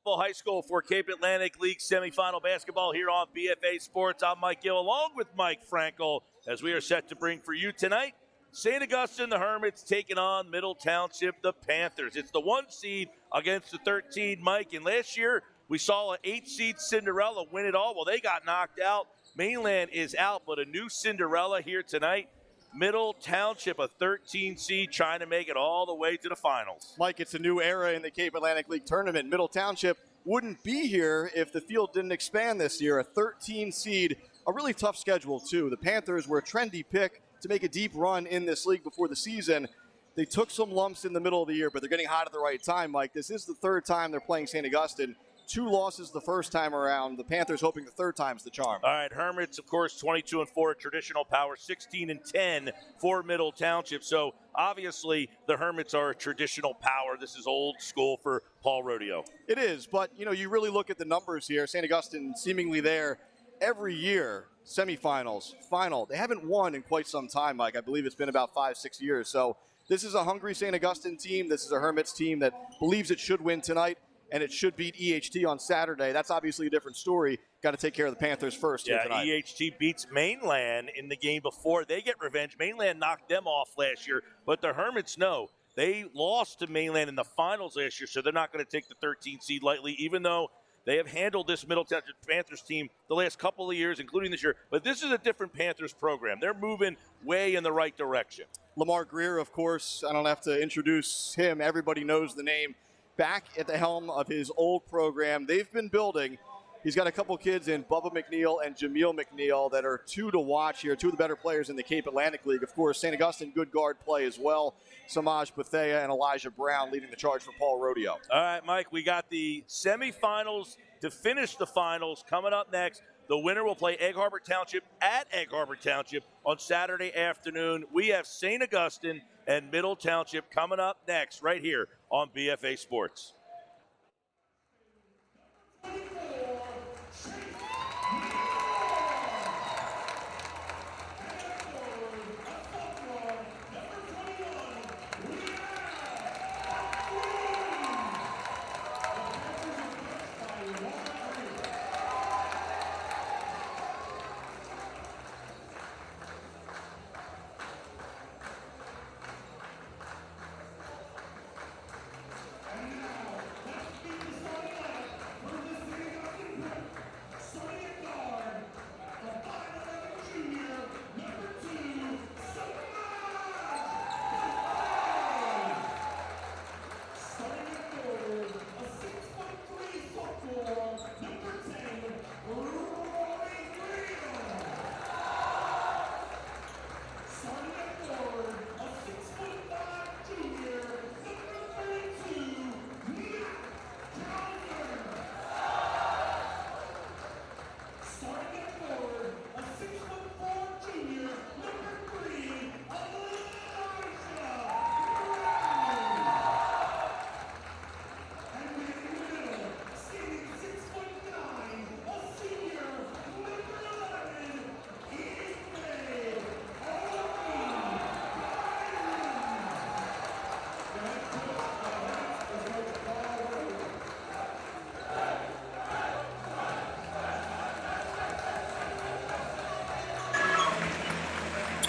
Millville High School for Cape Atlantic League semifinal basketball here on BFA Sports. I'm Mike Gill along with Mike Frankel as we are set to bring for you tonight St. Augustine, the Hermits, taking on Middle Township, the Panthers. It's the 1 seed against the 13, Mike. And last year we saw an 8-seed Cinderella win it all. Well, they got knocked out. Mainland is out, but a new Cinderella here tonight. Middle Township, a 13 seed, trying to make it all the way to the finals. Mike, it's a new era in the Cape Atlantic League tournament. Middle Township wouldn't be here if the field didn't expand this year. A 13 seed, a really tough schedule, too. The Panthers were a trendy pick to make a deep run in this league before the season. They took some lumps in the middle of the year, but they're getting hot at the right time, Mike. This is the third time they're playing St. Augustine. 2 losses the first time around. The Panthers hoping the third time's the charm. All right, Hermits, of course, 22-4 traditional power, 16-10 for Middle Township. So obviously the Hermits are a traditional power. This is old school for Paul Rodeo. It is, but you really look at the numbers here. St. Augustine seemingly there every year. Semifinals, final. They haven't won in quite some time, Mike. I believe it's been about 5-6 years. So this is a hungry St. Augustine team. This is a Hermits team that believes it should win tonight. And it should beat EHT on Saturday. That's obviously a different story. Got to take care of the Panthers first here tonight. EHT beats Mainland in the game before. They get revenge. Mainland knocked them off last year, but the Hermits know. They lost to Mainland in the finals last year, so they're not going to take the 13 seed lightly, even though they have handled this Middle Township Panthers team the last couple of years, including this year. But this is a different Panthers program. They're moving way in the right direction. Lamar Greer, of course, I don't have to introduce him. Everybody knows the name. Back at the helm of his old program. They've been building. He's got a couple kids in Bubba McNeil and Jameel McNeil that are 2 to watch here, 2 of the better players in the Cape Atlantic League. Of course, St. Augustine, good guard play as well. Samaj Bethea and Elijah Brown leading the charge for Paul Rodeo. All right, Mike, we got the semifinals to finish the finals coming up next. The winner will play Egg Harbor Township at Egg Harbor Township on Saturday afternoon. We have St. Augustine and Middle Township coming up next right here on BFA Sports.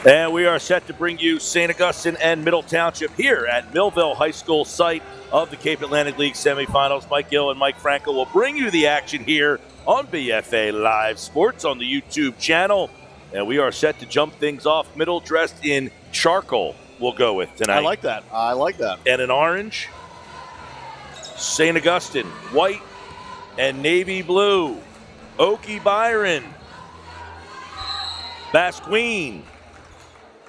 And we are set to bring you St. Augustine and Middle Township here at Millville High School, site of the Cape Atlantic League semifinals. Mike Gill and Mike Frankel will bring you the action here on BFA Live Sports on the YouTube channel. And we are set to jump things off. Middle dressed in charcoal we'll go with tonight. I like that. I like that. And an orange. St. Augustine, white and navy blue. Okie Byron. Basquine.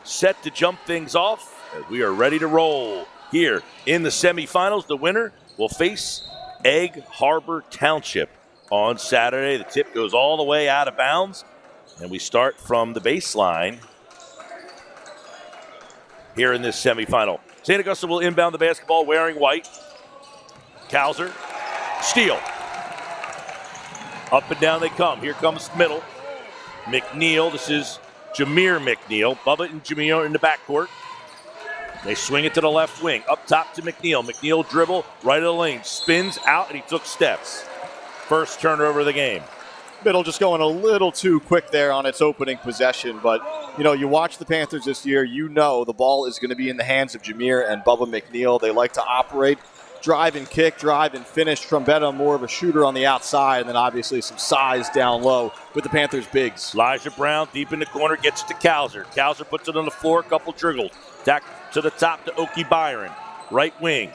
Set to jump things off as we are ready to roll here in the semifinals. The winner will face Egg Harbor Township on Saturday. The tip goes all the way out of bounds, and we start from the baseline here in this semifinal. St. Augustine will inbound the basketball wearing white. Kauser, steal. Up and down they come. Here comes Middle. McNeil, this is Jameer McNeil. Bubba and Jameer in the backcourt. They swing it to the left wing. Up top to McNeil. McNeil dribble, right of the lane. Spins out, and he took steps. First turnover of the game. Middle just going a little too quick there on its opening possession. But, you watch the Panthers this year, the ball is going to be in the hands of Jameer and Bubba McNeil. They like to operate, drive and kick, drive and finish. Trombetta more of a shooter on the outside, and then obviously some size down low with the Panthers' bigs. Elijah Brown deep in the corner gets it to Kauser. Kauser puts it on the floor, a couple triggles. Back to the top to Okie Byron. Right wing.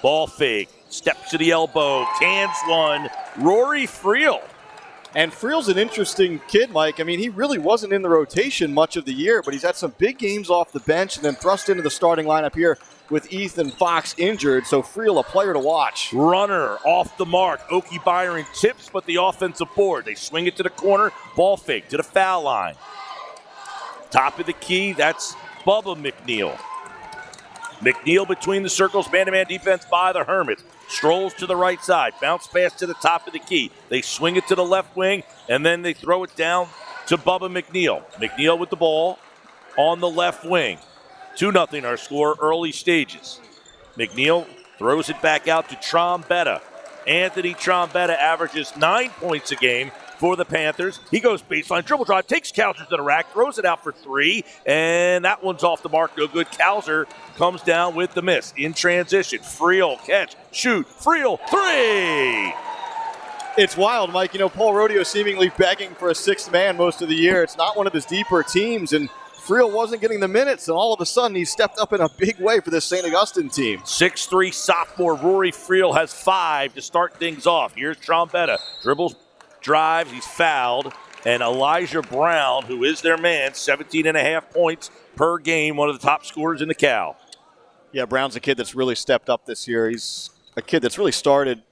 Ball fake. Step to the elbow. Cans one. Rory Friel. And Friel's an interesting kid, Mike. I mean, he really wasn't in the rotation much of the year, but he's had some big games off the bench and then thrust into the starting lineup here with Ethan Fox injured. So Friel, a player to watch. Runner off the mark. Okie Byron tips, but the offensive board. They swing it to the corner. Ball fake to the foul line. Top of the key, that's Bubba McNeil. McNeil between the circles, man-to-man defense by the Hermits. Strolls to the right side, bounce pass to the top of the key. They swing it to the left wing, and then they throw it down to Bubba McNeil. McNeil with the ball on the left wing. 2-0 our score, early stages. McNeil throws it back out to Trombetta. Anthony Trombetta averages 9 points a game for the Panthers. He goes baseline, dribble drive, takes Kauser to the rack, throws it out for three, and that one's off the mark, no good. Kauser comes down with the miss. In transition, Friel, catch, shoot, Friel, three! It's wild, Mike. Paul Rodeo seemingly begging for a sixth man most of the year. It's not one of his deeper teams, and Friel wasn't getting the minutes, and all of a sudden he stepped up in a big way for this St. Augustine team. 6'3" sophomore Rory Friel has 5 to start things off. Here's Trombetta, dribbles, drives, he's fouled, and Elijah Brown, who is their man, 17.5 points per game, one of the top scorers in the Cal. Yeah, Brown's a kid that's really stepped up this year. He's a kid that's really started,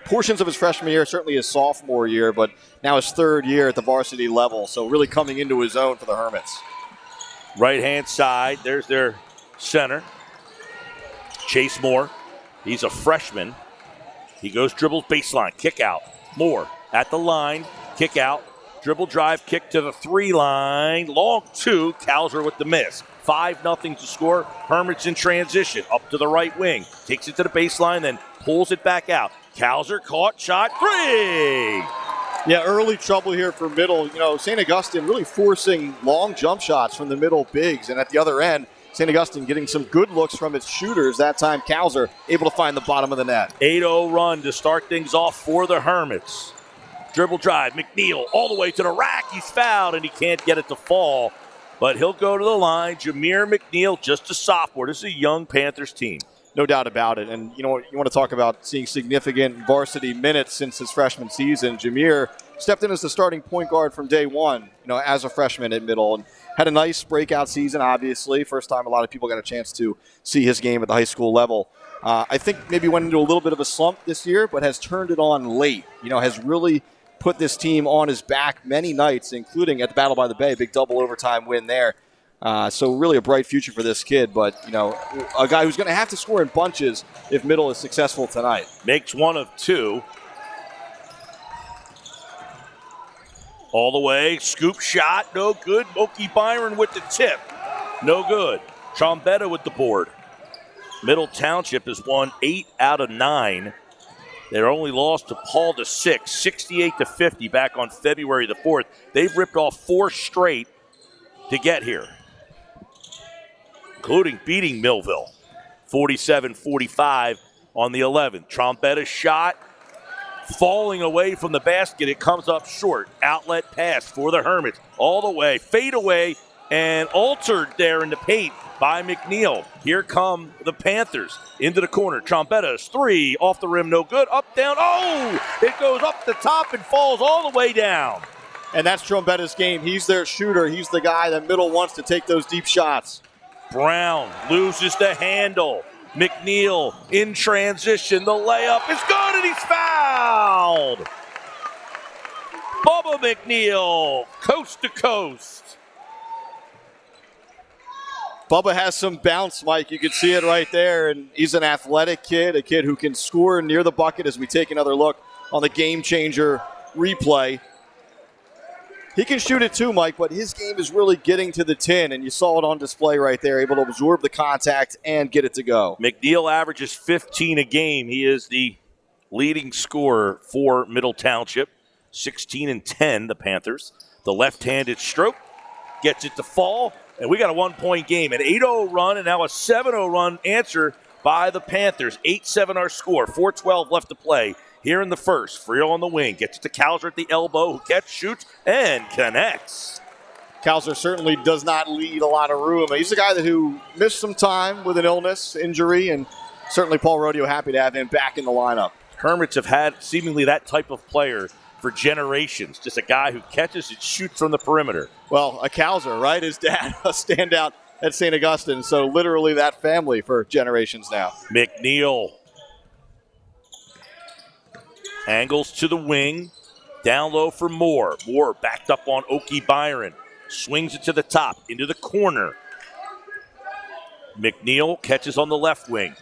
portions of his freshman year, certainly his sophomore year, but now his third year at the varsity level, so really coming into his own for the Hermits. Right-hand side, there's their center, Chase Moore. He's a freshman. He goes dribbles baseline, kick out. Moore at the line, kick out, dribble drive, kick to the 3 line, long 2, Kauser with the miss. 5-0 to score. Hermits in transition, up to the right wing, takes it to the baseline, then pulls it back out. Kauser caught, shot, 3! Yeah, early trouble here for middle. St. Augustine really forcing long jump shots from the middle bigs, and at the other end, St. Augustine getting some good looks from its shooters. That time, Kauser able to find the bottom of the net. 8-0 run to start things off for the Hermits. Dribble drive, McNeil all the way to the rack. He's fouled, and he can't get it to fall. But he'll go to the line. Jameer McNeil, just a sophomore. This is a young Panthers team. No doubt about it. And you want to talk about seeing significant varsity minutes since his freshman season. Jameer stepped in as the starting point guard from day one, as a freshman at middle, and had a nice breakout season, obviously. First time a lot of people got a chance to see his game at the high school level. I think maybe went into a little bit of a slump this year, but has turned it on late. Has really put this team on his back many nights, including at the Battle by the Bay, big double overtime win there. So really a bright future for this kid, but, a guy who's going to have to score in bunches if middle is successful tonight. Makes 1 of 2. All the way, scoop shot, no good. Okie Byron with the tip, no good. Trombetta with the board. Middle Township has won 8 out of 9. They're only lost to Paul to 6, 68-50 back on February the 4th. They've ripped off 4 straight to get here, including beating Millville 47-45 on the 11th. Trombetta shot, falling away from the basket. It comes up short. Outlet pass for the Hermits. All the way, fade away, and altered there in the paint by McNeil. Here come the Panthers into the corner. Trombetta's 3 off the rim, no good. Up, down. Oh! It goes up the top and falls all the way down. And that's Trombetta's game. He's their shooter. He's the guy that middle wants to take those deep shots. Brown loses the handle. McNeil in transition. The layup is good, and he's fouled. Bubba McNeil, coast to coast. Bubba has some bounce, Mike. You can see it right there. And he's an athletic kid, a kid who can score near the bucket as we take another look on the game changer replay. He can shoot it too, Mike, but his game is really getting to the tin, and you saw it on display right there, able to absorb the contact and get it to go. McNeil averages 15 a game. He is the leading scorer for Middle Township. 16-10, the Panthers. The left-handed stroke gets it to fall, and we got a 1-point game. An 8-0 run and now a 7-0 run answer by the Panthers. 8-7 our score, 4:12 left to play. Here in the first, Friel on the wing, gets it to Kauser at the elbow, who gets, shoots, and connects. Kauser certainly does not leave a lot of room. He's a guy who missed some time with an illness, injury, and certainly Paul Rodeo happy to have him back in the lineup. Hermits have had seemingly that type of player for generations, just a guy who catches and shoots from the perimeter. Well, a Kauser, right? His dad, a standout at St. Augustine, so literally that family for generations now. McNeil angles to the wing, down low for Moore. Moore backed up on Okie Byron. Swings it to the top, into the corner. McNeil catches on the left wing.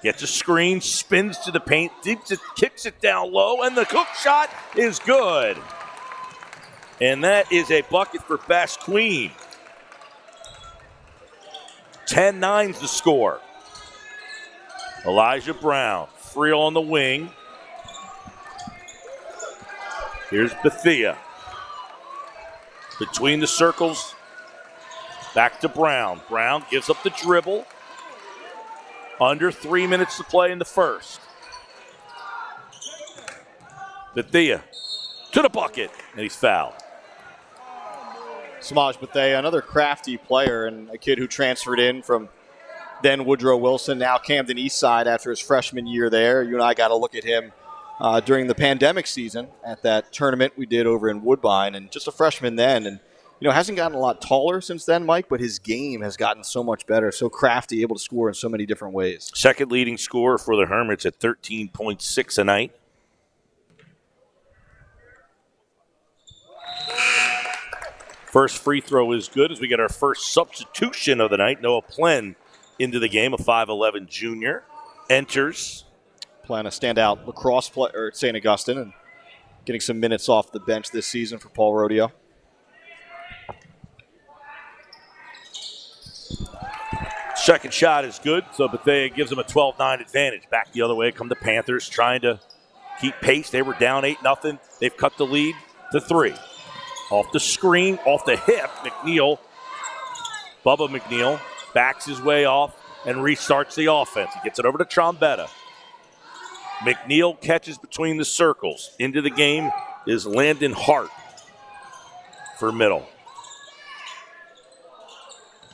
Gets a screen, spins to the paint, kicks it down low, and the hook shot is good. And that is a bucket for Basqueen. 10-9's the score. Elijah Brown, Friel on the wing. Here's Bethea. Between the circles, back to Brown. Brown gives up the dribble. Under 3 minutes to play in the first. Bethea to the bucket, and he's fouled. Samaj Bethea, another crafty player and a kid who transferred in from then Woodrow Wilson, now Camden Eastside after his freshman year there. You and I got to look at him during the pandemic season at that tournament we did over in Woodbine, and just a freshman then. And hasn't gotten a lot taller since then, Mike, but his game has gotten so much better, so crafty, able to score in so many different ways. Second leading scorer for the Hermits at 13.6 a night. First free throw is good as we get our first substitution of the night. Noah Plen into the game, a 5'11 junior, enters. Plen, a standout lacrosse player at St. Augustine, and getting some minutes off the bench this season for Paul Rodeo. Second shot is good, so Bethea gives them a 12-9 advantage. Back the other way come the Panthers, trying to keep pace. They were down 8-0. They've cut the lead to 3. Off the screen, off the hip, McNeil, Bubba McNeil, backs his way off and restarts the offense. He gets it over to Trombetta. McNeil catches between the circles. Into the game is Landon Hart for Middle.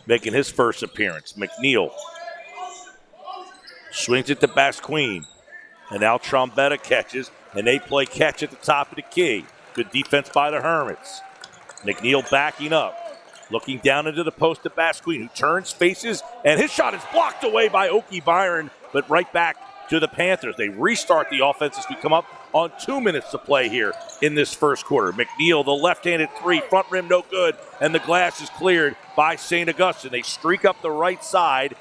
Making his first appearance. McNeil swings it to Basqueen. And now Trombetta catches, and they play catch at the top of the key. Good defense by the Hermits. McNeil backing up. Looking down into the post to Basqueen, who turns, faces, and his shot is blocked away by Okie Byron, but right back to the Panthers. They restart the offense as we come up on 2 minutes to play here in this first quarter. McNeil, the left-handed three, front rim no good, and the glass is cleared by St. Augustine. They streak up the right side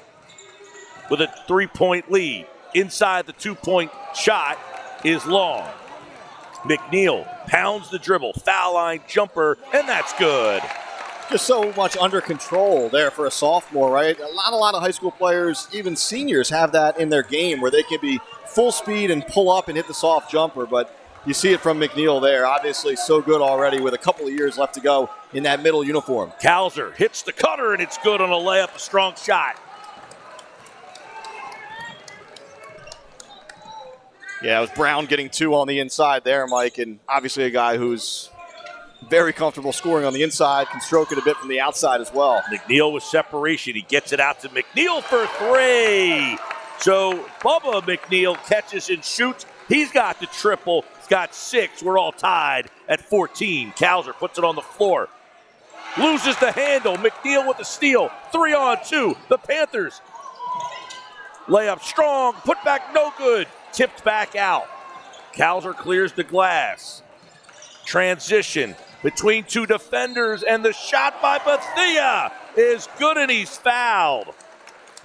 with a 3-point lead. Inside the 2-point shot is long. McNeil pounds the dribble, foul line jumper, and that's good. Just so much under control there for a sophomore, right? A lot of high school players, even seniors, have that in their game where they can be full speed and pull up and hit the soft jumper, but you see it from McNeil there. Obviously so good already with a couple of years left to go in that middle uniform. Kauser hits the cutter, and it's good on a layup, a strong shot. Yeah, it was Brown getting 2 on the inside there, Mike, and obviously a guy who's very comfortable scoring on the inside, can stroke it a bit from the outside as well. McNeil with separation. He gets it out to McNeil for 3. So Bubba McNeil catches and shoots. He's got the triple. He's got 6. We're all tied at 14. Kauser puts it on the floor. Loses the handle. McNeil with the steal. 3-on-2. The Panthers. Layup strong. Put back no good. Tipped back out. Kauser clears the glass. Transition between 2 defenders, and the shot by Bethea is good, and he's fouled.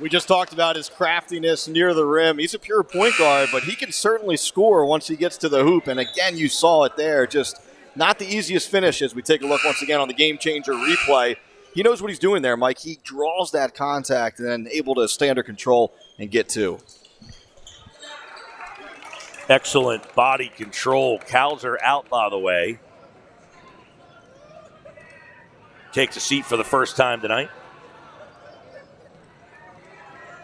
We just talked about his craftiness near the rim. He's a pure point guard, but he can certainly score once he gets to the hoop. And again, you saw it there, just Not the easiest finish as we take a look once again on the game changer replay. He knows what he's doing there, Mike. He draws that contact and then able to stay under control and get two. Excellent body control. Cowser out, by the way. Takes a seat for the first time tonight.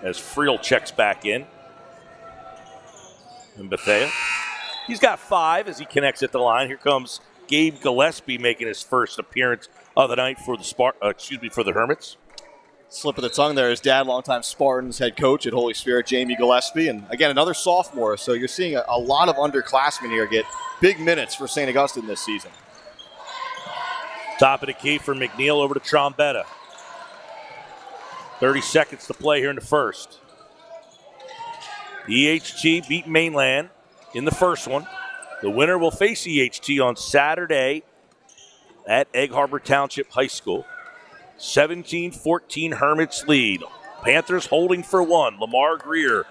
As Friel checks back in. And Bethea. He's got 5 as he connects at the line. Here comes Gabe Gillespie making his first appearance of the night for the for the Hermits. Slip of the tongue there. His dad, longtime Spartans head coach at Holy Spirit, Jamie Gillespie. And again, another sophomore. So you're seeing a lot of underclassmen here get big minutes for St. Augustine this season. Top of the key for McNeil over to Trombetta. 30 seconds to play here in the first. EHT beat Mainland in the first one. The winner will face EHT on Saturday at Egg Harbor Township High School. 17-14 Hermits lead. Panthers holding for 1. Lamar Greer,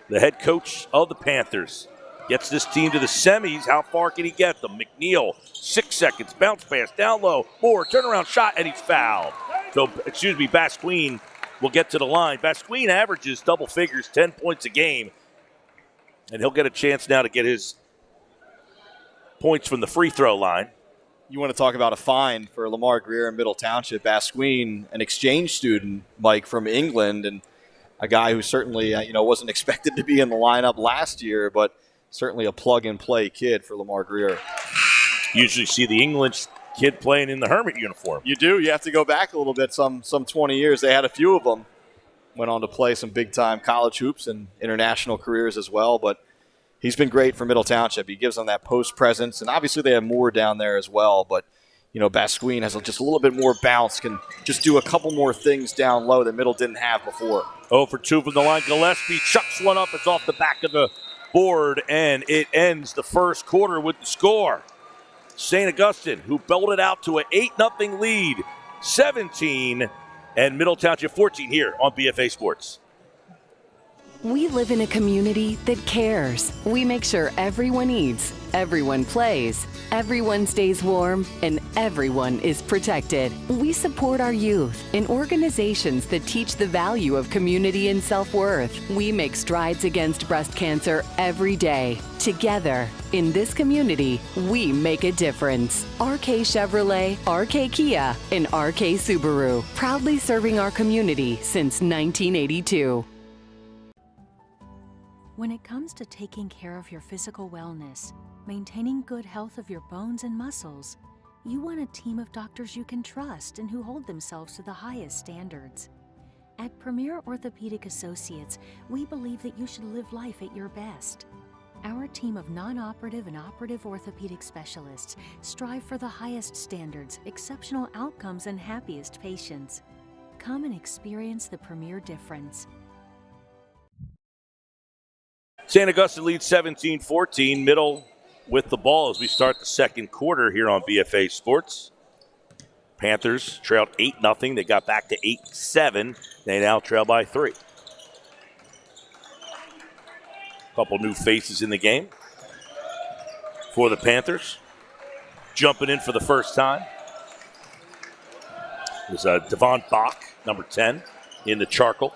the head coach of the Panthers, gets this team to the semis. How far can he get them? McNeil, 6 seconds, bounce pass, down low, Moore, turnaround shot, and he's fouled. So, Basquine will get to the line. Basquine averages double figures, 10 points a game, and he'll get a chance now to get his points from the free throw line. You want to talk about a find for Lamar Greer in Middle Township. Basquine, an exchange student, Mike, from England, and a guy who certainly wasn't expected to be in the lineup last year, but certainly a plug-and-play kid for Lamar Greer. Usually see the English kid playing in the Hermit uniform. You do. You have to go back a little bit, some 20 years. They had a few of them. Went on to play some big-time college hoops and international careers as well, but he's been great for Middle Township. He gives them that post presence, and obviously they have more down there as well. But, Basquine has just a little bit more bounce, can just do a couple more things down low that Middle didn't have before. 0 for 2 from the line. Gillespie chucks one up. It's off the back of the board, and it ends the first quarter with the score. St. Augustine, who belted out to an 8-0 lead, 17, and Middle Township 14 here on BFA Sports. We live in a community that cares. We make sure everyone eats, everyone plays, everyone stays warm, and everyone is protected. We support our youth in organizations that teach the value of community and self-worth. We make strides against breast cancer every day. Together, in this community, we make a difference. RK Chevrolet, RK Kia, and RK Subaru, proudly serving our community since 1982. When it comes to taking care of your physical wellness, maintaining good health of your bones and muscles, you want a team of doctors you can trust and who hold themselves to the highest standards. At Premier Orthopedic Associates, we believe that you should live life at your best. Our team of non-operative and operative orthopedic specialists strive for the highest standards, exceptional outcomes, and happiest patients. Come and experience the Premier difference. St. Augustine leads 17-14. Middle with the ball as we start the second quarter here on BFA Sports. Panthers trailed 8-0. They got back to 8-7. They now trail by 3. Couple new faces in the game for the Panthers. Jumping in for the first time is Devon Bach, number 10, in the charcoal.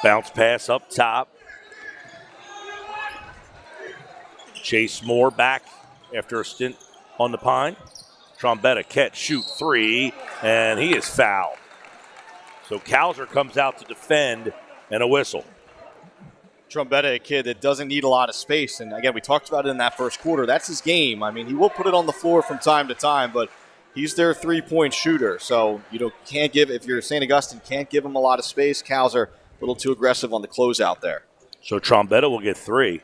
Bounce pass up top. Chase Moore back after a stint on the pine. Trombetta catch, shoot, 3, and he is fouled. So Cowser comes out to defend and a whistle. Trombetta, a kid that doesn't need a lot of space. And again, we talked about it in that first quarter. That's his game. I mean, he will put it on the floor from time to time, but he's their three-point shooter. So, can't give, if you're St. Augustine, can't give him a lot of space. Cowser, a little too aggressive on the closeout there. So Trombetta will get 3.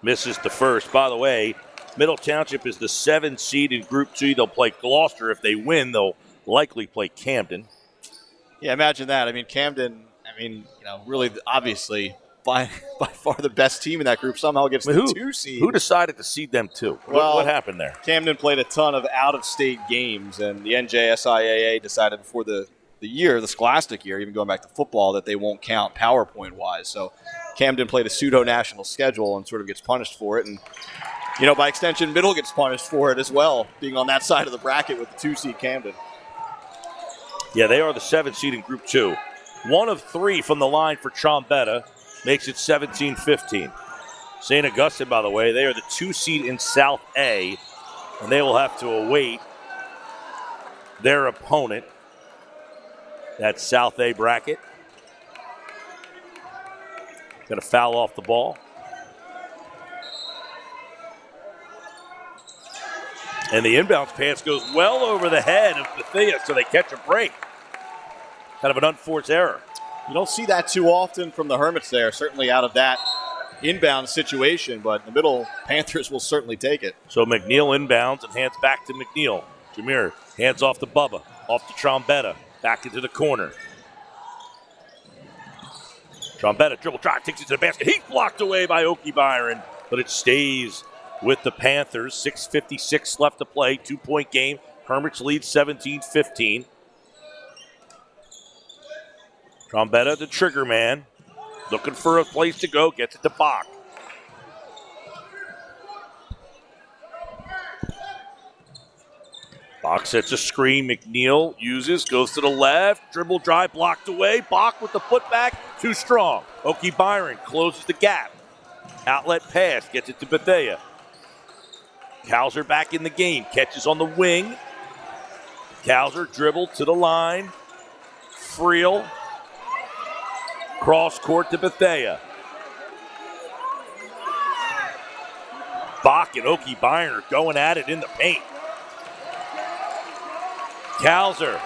Misses the first. By the way, Middle Township is the 7th seed in Group 2. They'll play Gloucester. If they win, they'll likely play Camden. Yeah, imagine that. I mean, Camden, really, obviously, by far the best team in that group, somehow gets the 2 seed. Who decided to seed them 2? Well, what happened there? Camden played a ton of out-of-state games, and the NJSIAA decided before the scholastic year, even going back to football, that they won't count PowerPoint-wise. So Camden played a pseudo-national schedule and sort of gets punished for it. And, by extension, Middle gets punished for it as well, being on that side of the bracket with the 2-seed Camden. Yeah, they are the 7th seed in Group 2. 1 of 3 from the line for Trombetta makes it 17-15. St. Augustine, by the way, they are the 2 seed in South A, and they will have to await their opponent. That South A bracket. Going to foul off the ball. And the inbounds pass goes well over the head of Bethea, so they catch a break. Kind of an unforced error. You don't see that too often from the Hermits there, certainly out of that inbound situation, but the Middle Panthers will certainly take it. So McNeil inbounds and hands back to McNeil. Jameer hands off to Bubba, off to Trombetta, back into the corner. Trombetta dribble drive, takes it to the basket. He's blocked away by Okie Byron, but it stays with the Panthers. 6:56 left to play, 2-point game. Hermits lead 17-15. Trombetta, the trigger man, looking for a place to go, gets it to Bach. Bach sets a screen. McNeil uses, goes to the left, dribble drive, blocked away. Bach with the putback, too strong. Okie Byron closes the gap. Outlet pass, gets it to Bethea. Kauser back in the game, catches on the wing. Kauser dribble to the line. Friel. Cross court to Bethea. Bach and Okie Byron are going at it in the paint. Kauser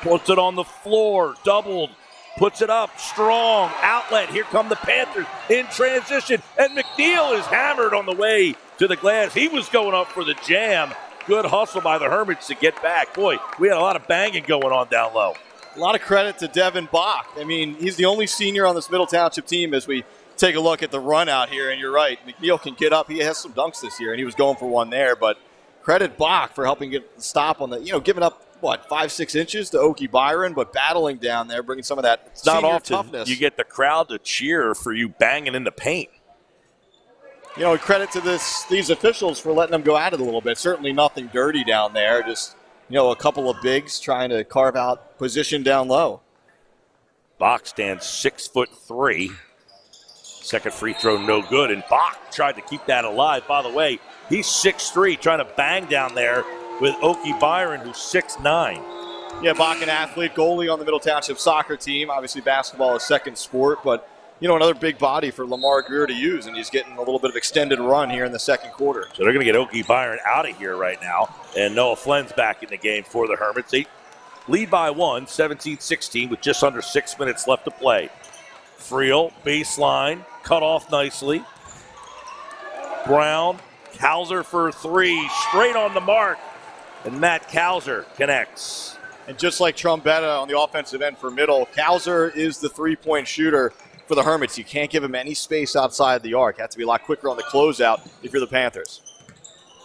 puts it on the floor, doubled, puts it up, strong, outlet. Here come the Panthers in transition, and McNeil is hammered on the way to the glass. He was going up for the jam. Good hustle by the Hermits to get back. Boy, we had a lot of banging going on down low. A lot of credit to Devin Bach. I mean, he's the only senior on this Middle Township team as we take a look at the run out here, and you're right. McNeil can get up. He has some dunks this year, and he was going for one there, but credit Bach for helping get the stop on the, giving up, 5-6 inches to Okie Byron, but battling down there, bringing some of that it's not often toughness. You get the crowd to cheer for you banging in the paint. Credit to these officials for letting them go at it a little bit. Certainly nothing dirty down there, just, a couple of bigs trying to carve out position down low. Bach stands 6'3". Second free throw no good, and Bach tried to keep that alive. By the way, he's 6'3", trying to bang down there with Okie Byron, who's 6'9". Yeah, Bach, an athlete, goalie on the Middle Township soccer team. Obviously, basketball is second sport, but, another big body for Lamar Greer to use, and he's getting a little bit of extended run here in the second quarter. So they're going to get Okie Byron out of here right now, and Noah Flenn's back in the game for the Hermits. They lead by 1, 17-16, with just under 6 minutes left to play. Friel, baseline, cut off nicely. Brown, Kauser for 3, straight on the mark, and Matt Kauser connects. And just like Trombetta on the offensive end for Middle, Kauser is the three-point shooter for the Hermits. You can't give him any space outside the arc. Have to be a lot quicker on the closeout if you're the Panthers.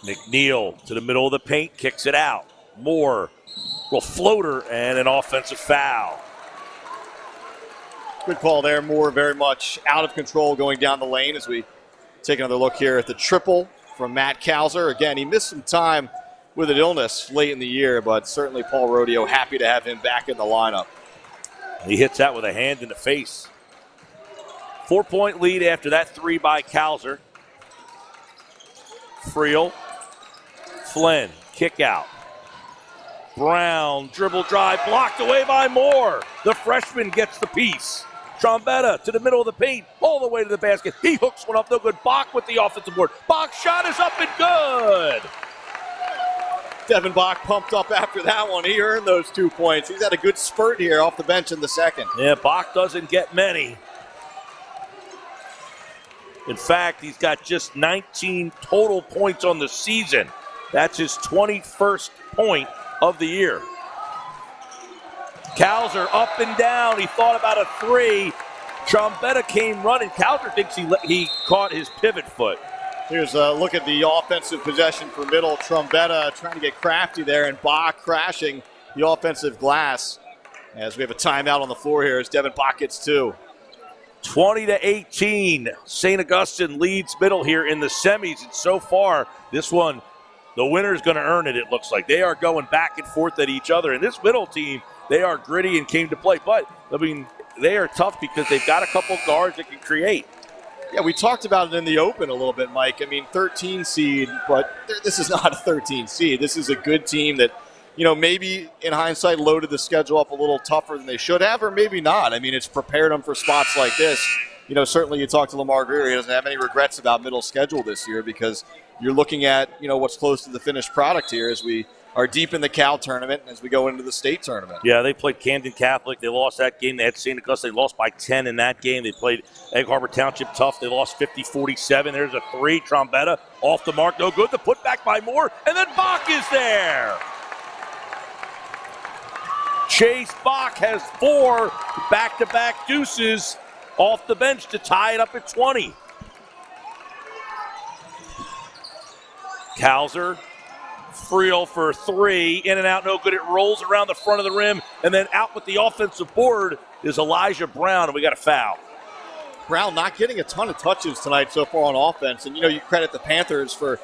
McNeil to the middle of the paint, kicks it out. Moore, little floater, and an offensive foul. Good call there. Moore very much out of control going down the lane as we take another look here at the triple from Matt Kauser. Again, he missed some time with an illness late in the year, but certainly Paul Rodeo happy to have him back in the lineup. He hits that with a hand in the face. 4-point lead after that 3 by Kauser. Friel, Flynn, kick out. Brown, dribble drive, blocked away by Moore. The freshman gets the piece. Trombetta to the middle of the paint, all the way to the basket. He hooks one up, no good. Bach with the offensive board. Bach's shot is up and good. Devin Bach pumped up after that one. He earned those 2 points. He's had a good spurt here off the bench in the second. Yeah, Bach doesn't get many. In fact, he's got just 19 total points on the season. That's his 21st point of the year. Kauser up and down. He thought about a 3. Trombetta came running. Kauser thinks he caught his pivot foot. Here's a look at the offensive possession for Middle. Trombetta trying to get crafty there, and Bach crashing the offensive glass. As we have a timeout on the floor here as Devin Bach gets 2. 20-18. St. Augustine leads Middle here in the semis, and so far, this one, the winner's going to earn it, it looks like. They are going back and forth at each other, and this Middle team, they are gritty and came to play. But, I mean, they are tough because they've got a couple guards that can create. Yeah, we talked about it in the Open a little bit, Mike. I mean, 13 seed, but this is not a 13 seed. This is a good team that, you know, maybe in hindsight loaded the schedule up a little tougher than they should have, or maybe not. I mean, it's prepared them for spots like this. You know, certainly you talk to Lamar Greer, he doesn't have any regrets about Middle's schedule this year because you're looking at, you know, what's close to the finished product here as we are deep in the Cal tournament as we go into the state tournament. Yeah, they played Camden Catholic. They lost that game. They had St. Augustine. They lost by 10 in that game. They played Egg Harbor Township tough. They lost 50-47. There's a three. Trombetta off the mark. No good. The putback by Moore. And then Bach is there. Chase Bach has 4 back-to-back deuces off the bench to tie it up at 20. Kauser, Friel for 3, in and out, no good. It rolls around the front of the rim, and then out with the offensive board is Elijah Brown, and we got a foul. Brown not getting a ton of touches tonight so far on offense, and you know you credit the Panthers for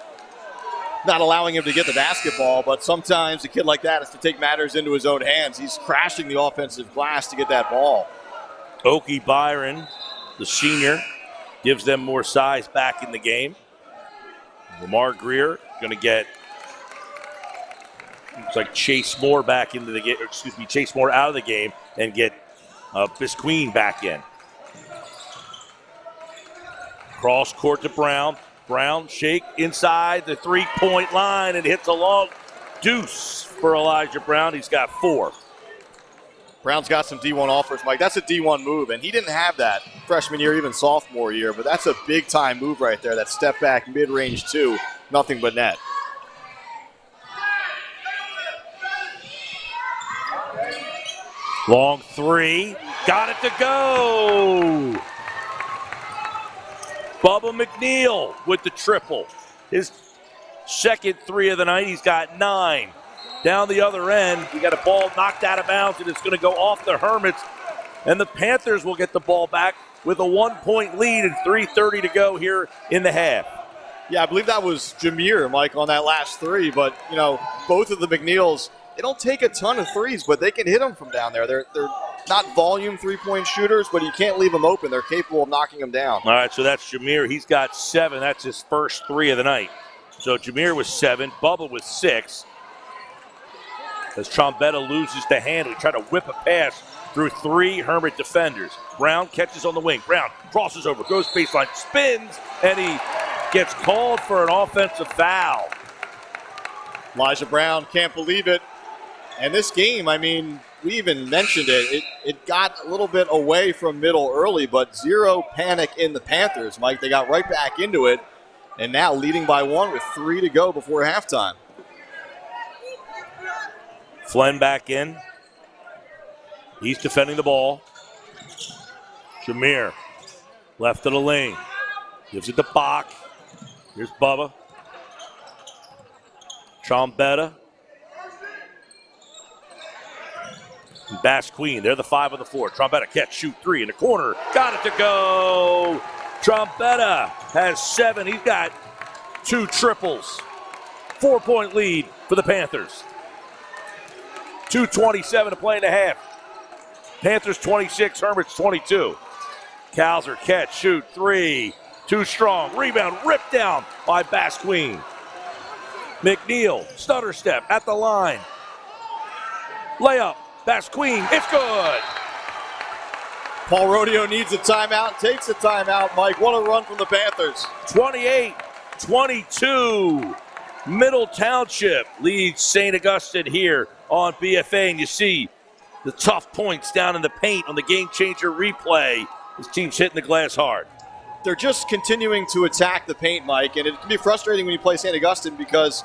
not allowing him to get the basketball, but sometimes a kid like that has to take matters into his own hands. He's crashing the offensive glass to get that ball. Okie Byron, the senior, gives them more size back in the game. Lamar Greer going to get, looks like Chase Moore back into the game, Chase Moore out of the game and get Bisqueen back in. Cross court to Brown. Brown shake inside the three-point line and hits a long deuce for Elijah Brown. He's got 4. Brown's got some D1 offers, Mike. That's a D1 move, and he didn't have that freshman year, even sophomore year, but that's a big-time move right there, that step back mid-range 2, nothing but net. Long 3, got it to go. Bubba McNeil with the triple. His second 3 of the night. He's got 9. Down the other end, we got a ball knocked out of bounds, and it's going to go off the Hermits. And the Panthers will get the ball back with a 1-point lead and 3:30 to go here in the half. Yeah, I believe that was Jameer, Mike, on that last 3. But, you know, both of the McNeils, they don't take a ton of threes, but they can hit them from down there. They're not volume three-point shooters, but you can't leave them open. They're capable of knocking them down. All right, so that's Jameer. He's got 7. That's his first 3 of the night. So Jameer was 7, Bubba was 6. As Trombetta loses the handle, he tried to whip a pass through 3 Hermit defenders. Brown catches on the wing. Brown crosses over, goes baseline, spins, and he gets called for an offensive foul. Elijah Brown can't believe it. And this game, I mean, we even mentioned it. It got a little bit away from Middle early, but zero panic in the Panthers, Mike. They got right back into it, and now leading by 1 with 3 to go before halftime. Flynn back in. He's defending the ball. Jameer, left of the lane. Gives it to Bach. Here's Bubba. Trombetta. And Basqueen, they're the 5 on the floor. Trombetta catch, shoot 3 in the corner. Got it to go. Trombetta has 7. He's got 2 triples. 4-point lead for the Panthers. 2:27 to play in the half. Panthers 26, Hermits 22. Kauser catch, shoot 3. Too strong. Rebound ripped down by Basqueen. McNeil, stutter step at the line. Layup. Basqueen, it's good. Paul Rodeo needs a timeout, takes a timeout, Mike. What a run from the Panthers. 28-22. Middle Township leads St. Augustine here on BFA, and you see the tough points down in the paint on the game-changer replay. This team's hitting the glass hard. They're just continuing to attack the paint, Mike, and it can be frustrating when you play St. Augustine because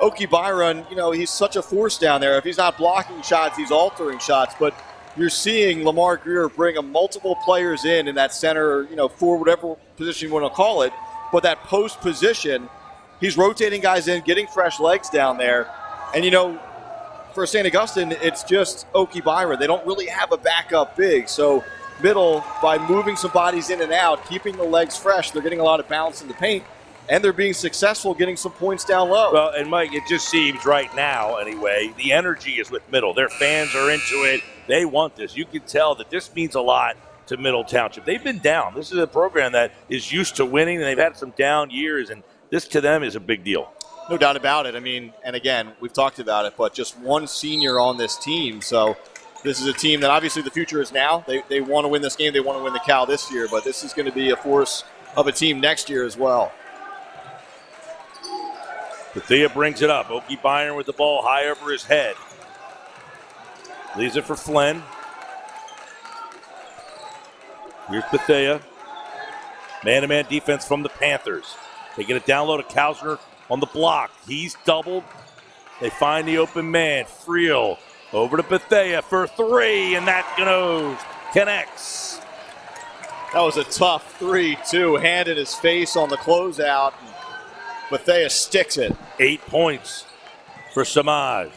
Okie Byron, you know, he's such a force down there. If he's not blocking shots, he's altering shots. But you're seeing Lamar Greer bring multiple players in that center, you know, for whatever position you want to call it. But that post position, he's rotating guys in, getting fresh legs down there. And, you know, for St. Augustine, it's just Okie Byron. They don't really have a backup big. So Middle by moving some bodies in and out, keeping the legs fresh. They're getting a lot of bounce in the paint, and they're being successful getting some points down low. Well, and Mike, it just seems right now, anyway, the energy is with Middle. Their fans are into it. They want this. You can tell that this means a lot to Middle Township. They've been down. This is a program that is used to winning, and they've had some down years, and this to them is a big deal. No doubt about it. I mean, and again, we've talked about it, but just one senior on this team. So this is a team that obviously the future is now. They want to win this game. They want to win the Cal this year, but this is going to be a force of a team next year as well. Bethea brings it up. Okie Byron with the ball high over his head. Leaves it for Flynn. Here's Bethea. Man-to-man defense from the Panthers. They get it down low to Kausner on the block. He's doubled. They find the open man. Friel over to Bethea for three, and that goes. Connects. That was a tough 3, too. Hand in his face on the closeout. Bethea sticks it. 8 points for Samaj.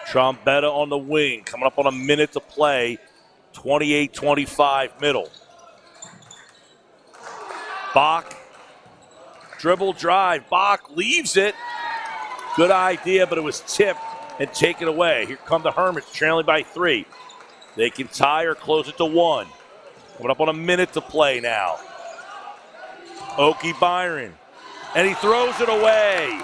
Trombetta on the wing, coming up on a minute to play. 28-25 Middle. Bach, dribble drive. Bach leaves it. Good idea, but it was tipped and taken away. Here come the Hermits, trailing by 3. They can tie or close it to 1. Coming up on a minute to play now. Okie Byron, and he throws it away.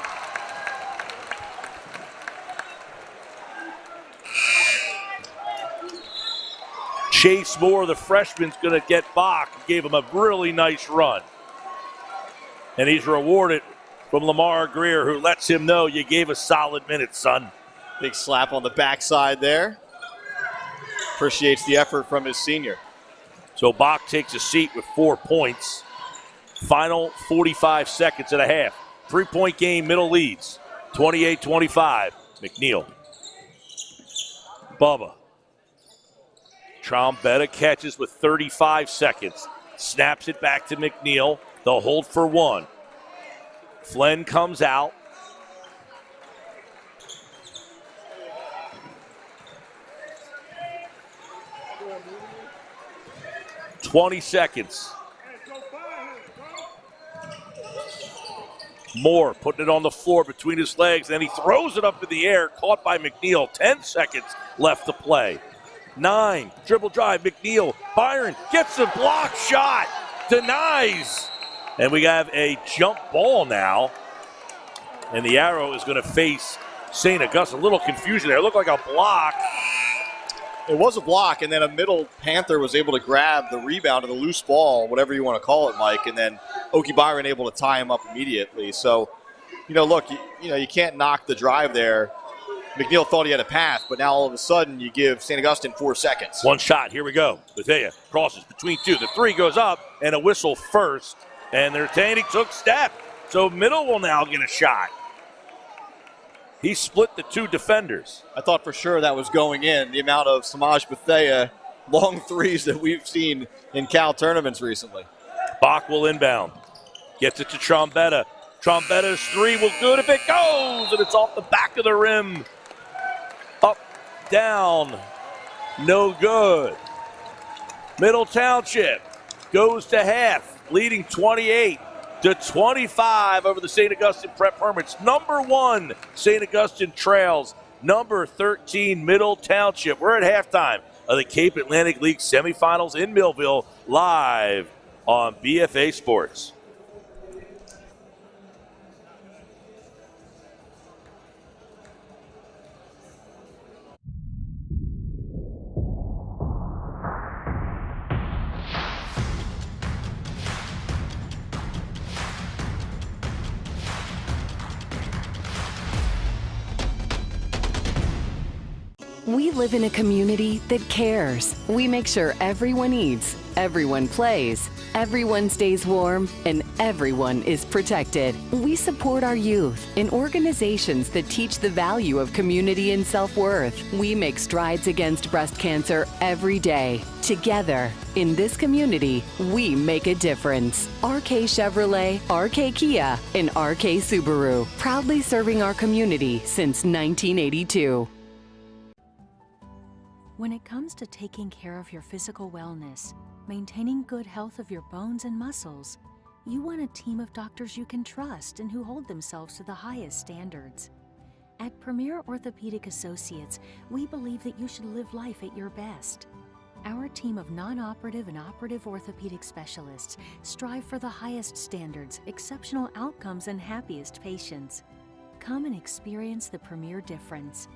Chase Moore, the freshman's going to get Bach. Gave him a really nice run. And he's rewarded from Lamar Greer, who lets him know you gave a solid minute, son. Big slap on the backside there. Appreciates the effort from his senior. So Bach takes a seat with 4 points. Final 45 seconds and a half. 3-point game, Middle leads. 28-25. McNeil. Bubba. Trombetta catches with 35 seconds. Snaps it back to McNeil. They'll hold for 1. Flynn comes out. $20 seconds. Moore putting it on the floor between his legs, and he throws it up in the air, caught by McNeil. 10 seconds left to play. 9, dribble drive, McNeil. Byron gets a block shot, denies. And we have a jump ball now. And the arrow is going to face St. Augustine. A little confusion there. It looked like a block. It was a block, and then a Middle Panther was able to grab the rebound of the loose ball, whatever you want to call it, Mike, and then Okie Byron able to tie him up immediately. So, look, you can't knock the drive there. McNeil thought he had a path, but now all of a sudden you give St. Augustine 4 seconds. One shot. Here we go. Bethea crosses between 2. The 3 goes up, and a whistle first. And they're saying he took step. So Middle will now get a shot. He split the 2 defenders. I thought for sure that was going in. The amount of Samaj Bethea long threes that we've seen in Cal tournaments recently. Bach will inbound. Gets it to Trombetta. Trombetta's 3 will good if it goes, and it's off the back of the rim. Up, down, no good. Middle Township goes to half, leading 28-25 over the St. Augustine Prep Hermits. Number 1, St. Augustine trails. Number 13, Middle Township. We're at halftime of the Cape Atlantic League semifinals in Millville, live on BFA Sports. We live in a community that cares. We make sure everyone eats, everyone plays, everyone stays warm, and everyone is protected. We support our youth in organizations that teach the value of community and self-worth. We make strides against breast cancer every day. Together, in this community, we make a difference. RK Chevrolet, RK Kia, and RK Subaru, proudly serving our community since 1982. When it comes to taking care of your physical wellness, maintaining good health of your bones and muscles, you want a team of doctors you can trust and who hold themselves to the highest standards. At Premier Orthopedic Associates, we believe that you should live life at your best. Our team of non-operative and operative orthopedic specialists strive for the highest standards, exceptional outcomes, and happiest patients. Come and experience the Premier difference.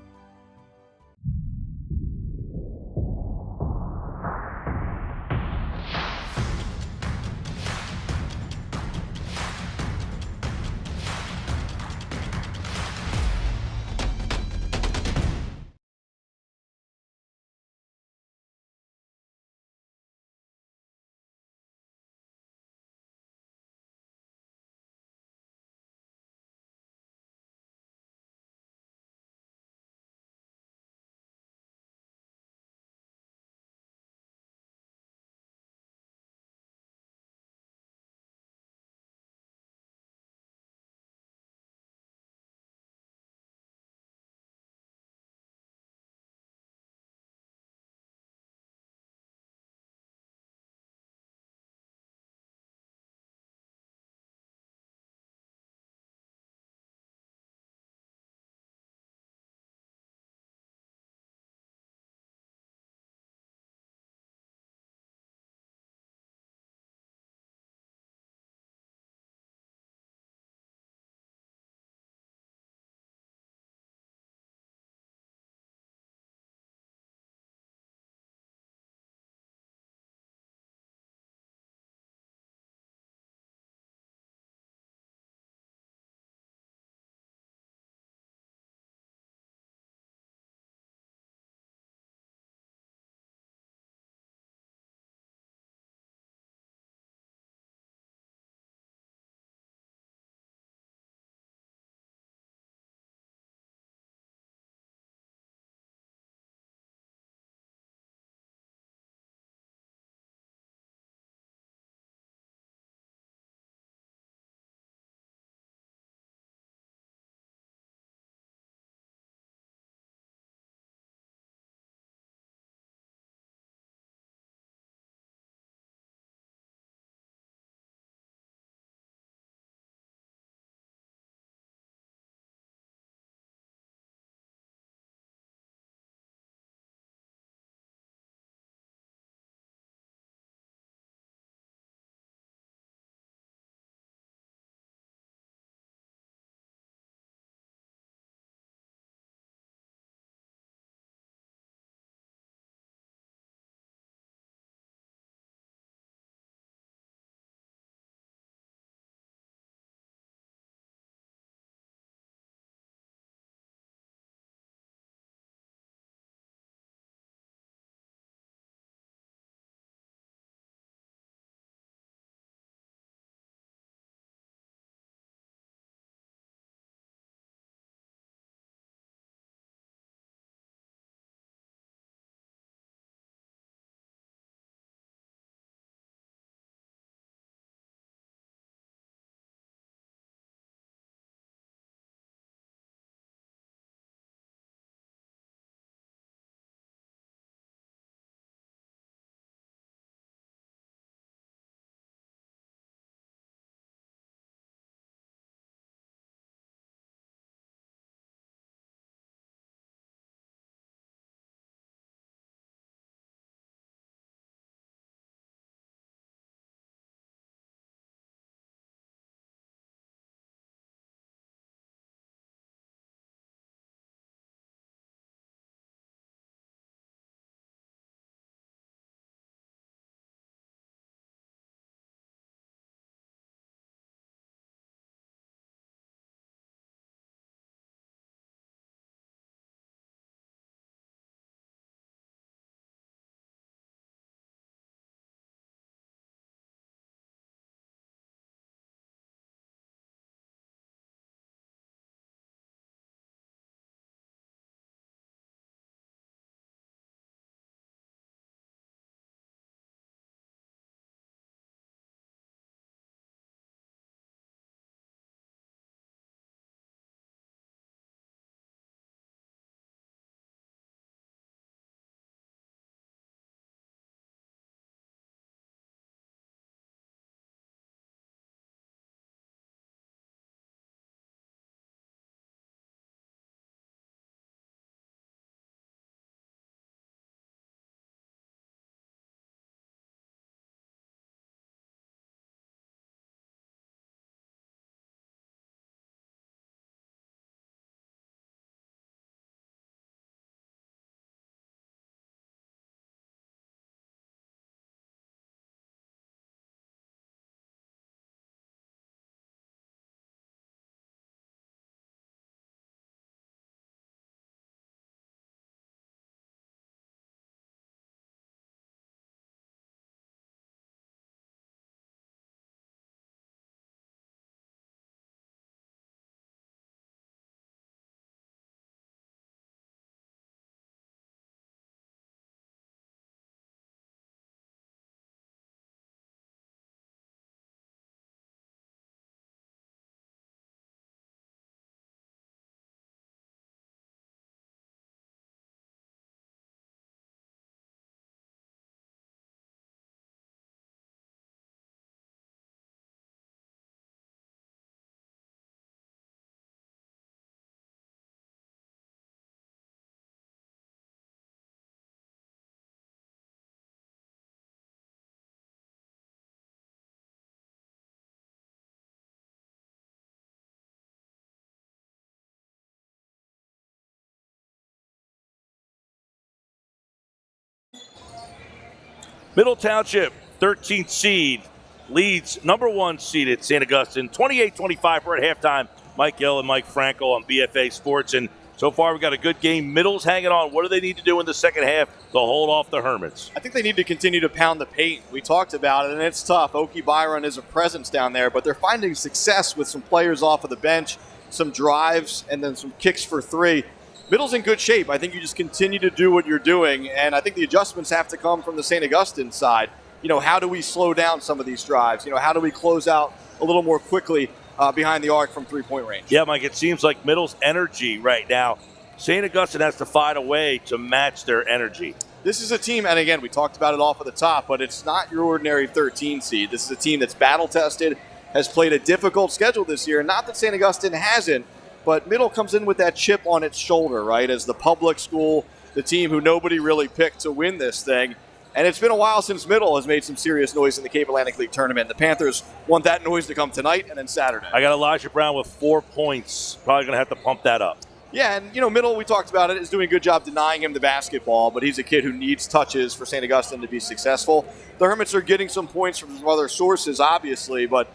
Middle Township, 13th seed, leads number 1 seeded St. Augustine, 28-25. We're at halftime. Mike Gill and Mike Frankel on BFA Sports. And so far, we've got a good game. Middle's hanging on. What do they need to do in the second half to hold off the Hermits? I think they need to continue to pound the paint. We talked about it, and it's tough. Okie Byron is a presence down there, but they're finding success with some players off of the bench, some drives, and then some kicks for 3. Middle's in good shape. I think you just continue to do what you're doing, and I think the adjustments have to come from the St. Augustine side. How do we slow down some of these drives? How do we close out a little more quickly behind the arc from three-point range? Yeah, Mike, it seems like Middle's energy right now, St. Augustine has to find a way to match their energy. This is a team, and again, we talked about it off at the top, but it's not your ordinary 13 seed. This is a team that's battle-tested, has played a difficult schedule this year. Not that St. Augustine hasn't, but Middle comes in with that chip on its shoulder, right, as the public school, the team who nobody really picked to win this thing. And it's been a while since Middle has made some serious noise in the Cape Atlantic League tournament. The Panthers want that noise to come tonight and then Saturday. I got Elijah Brown with 4 points. Probably going to have to pump that up. Yeah, and Middle, we talked about it, is doing a good job denying him the basketball, but he's a kid who needs touches for St. Augustine to be successful. The Hermits are getting some points from some other sources, obviously, but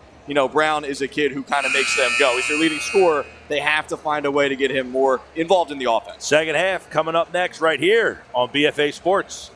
Brown is a kid who kind of makes them go. He's their leading scorer. They have to find a way to get him more involved in the offense. Second half coming up next right here on BFA Sports.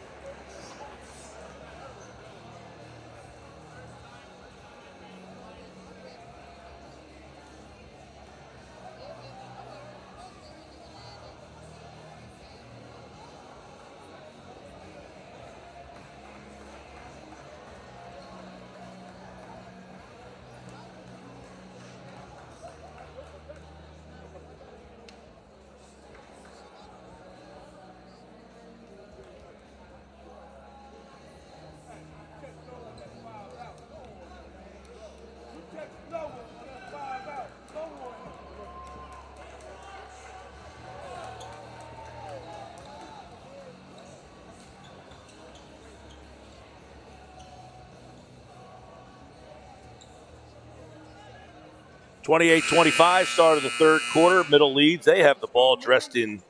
(28-25) start of the third quarter. Middle leads. They have the ball dressed in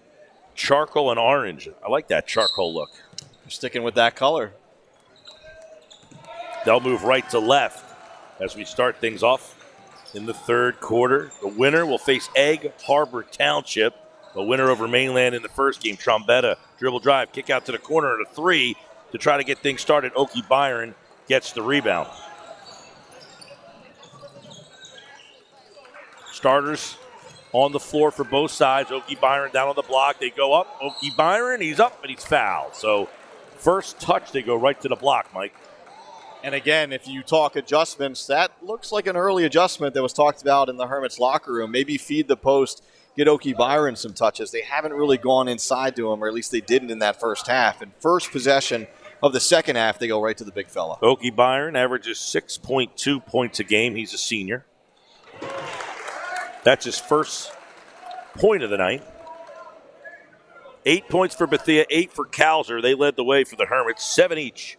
charcoal and orange. I like that charcoal look. They're sticking with that color. They'll move right to left as we start things off in the third quarter. The winner will face Egg Harbor Township. The winner over Mainland in the first game. Trombetta, dribble drive, kick out to the corner and a 3 to try to get things started. Okie Byron gets the rebound. Starters on the floor for both sides. Okie Byron down on the block. They go up. Okie Byron, he's up, and he's fouled. So first touch, they go right to the block, Mike. And again, if you talk adjustments, that looks like an early adjustment that was talked about in the Hermits locker room. Maybe feed the post, get Okie Byron some touches. They haven't really gone inside to him, or at least they didn't in that first half. And first possession of the second half, they go right to the big fella. Okie Byron averages 6.2 points a game. He's a senior. That's his first point of the night. 8 points for Bethea, 8 for Calzer. They led the way for the Hermits, 7 each.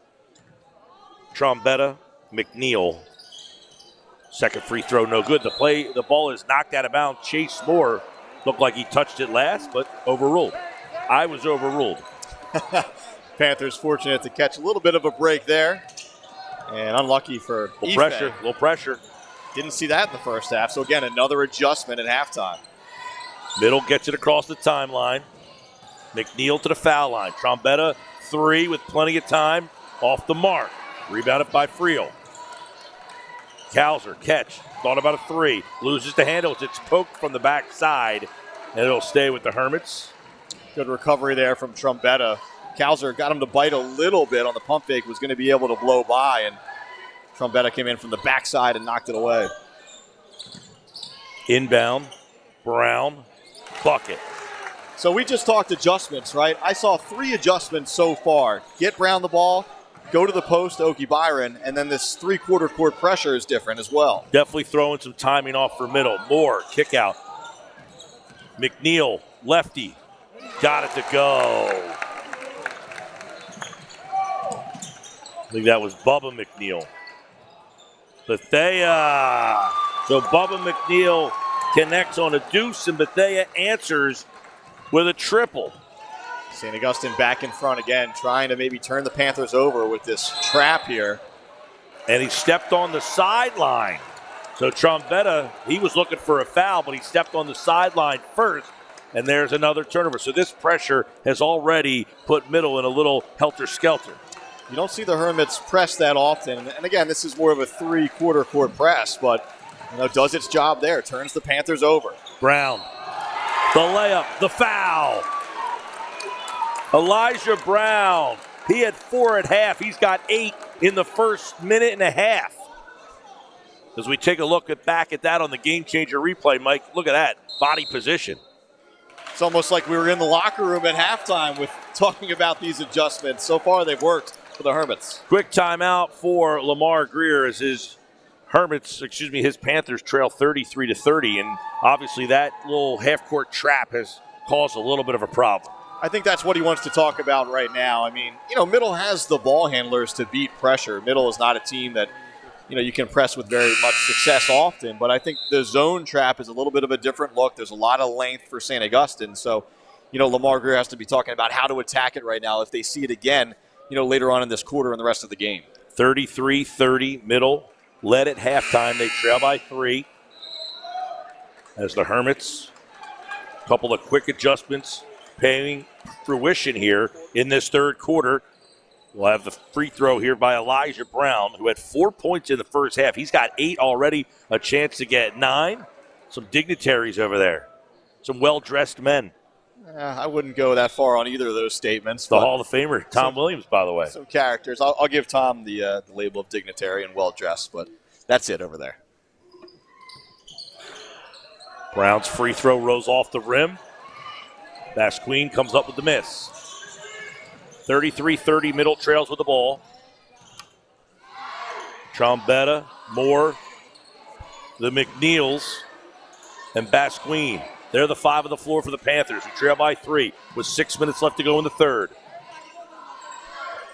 Trombetta, McNeil. Second free throw, no good. The ball is knocked out of bounds. Chase Moore looked like he touched it last, but overruled. I was overruled. Panthers fortunate to catch a little bit of a break there. And unlucky for Little pressure. Didn't see that in the first half. So, again, another adjustment at halftime. Middle gets it across the timeline. McNeil to the foul line. Trombetta, 3 with plenty of time. Off the mark. Rebounded by Friel. Calzer, catch. Thought about a 3. Loses the handle. It's poked from the backside, and it'll stay with the Hermits. Good recovery there from Trombetta. Calzer got him to bite a little bit on the pump fake. Was going to be able to blow by, and Trombetta came in from the backside and knocked it away. Inbound, Brown, bucket. So we just talked adjustments, right? I saw 3 adjustments so far. Get Brown the ball, go to the post to Okie Byron, and then this three-quarter court pressure is different as well. Definitely throwing some timing off for Middle. Moore, kick out. McNeil, lefty, got it to go. I think that was Bubba McNeil. Bethea. So Bubba McNeil connects on a deuce, and Bethea answers with a triple. St. Augustine back in front again, trying to maybe turn the Panthers over with this trap here. And he stepped on the sideline. So Trombetta, he was looking for a foul, but he stepped on the sideline first, and there's another turnover. So this pressure has already put Middle in a little helter-skelter. You don't see the Hermits press that often. And again, this is more of a three-quarter court press, but does its job there, turns the Panthers over. Brown, the layup, the foul. Elijah Brown, he had 4 at half. He's got 8 in the first minute and a half. As we take a look back at that on the Game Changer replay, Mike, look at that, body position. It's almost like we were in the locker room at halftime with talking about these adjustments. So far, they've worked for the Hermits. Quick timeout for Lamar Greer as his Panthers trail 33-30, and obviously that little half-court trap has caused a little bit of a problem. I think that's what he wants to talk about right now. I mean, Middle has the ball handlers to beat pressure. Middle is not a team that, you can press with very much success often, but I think the zone trap is a little bit of a different look. There's a lot of length for St. Augustine, so, Lamar Greer has to be talking about how to attack it right now if they see it again, later on in this quarter and the rest of the game. 33-30, Middle led at halftime. They trail by 3 as the Hermits, a couple of quick adjustments paying fruition here in this third quarter. We'll have the free throw here by Elijah Brown, who had 4 points in the first half. He's got 8 already, a chance to get 9. Some dignitaries over there, some well-dressed men. I wouldn't go that far on either of those statements. The Hall of Famer, Tom Williams, by the way. Some characters. I'll give Tom the label of dignitary and well-dressed, but that's it over there. Brown's free throw rolls off the rim. Basquine comes up with the miss. 33-30, Middle trails with the ball. Trombetta, Moore, the McNeils, and Basquine. They're the 5 on the floor for the Panthers, who trail by 3 with 6 minutes left to go in the third.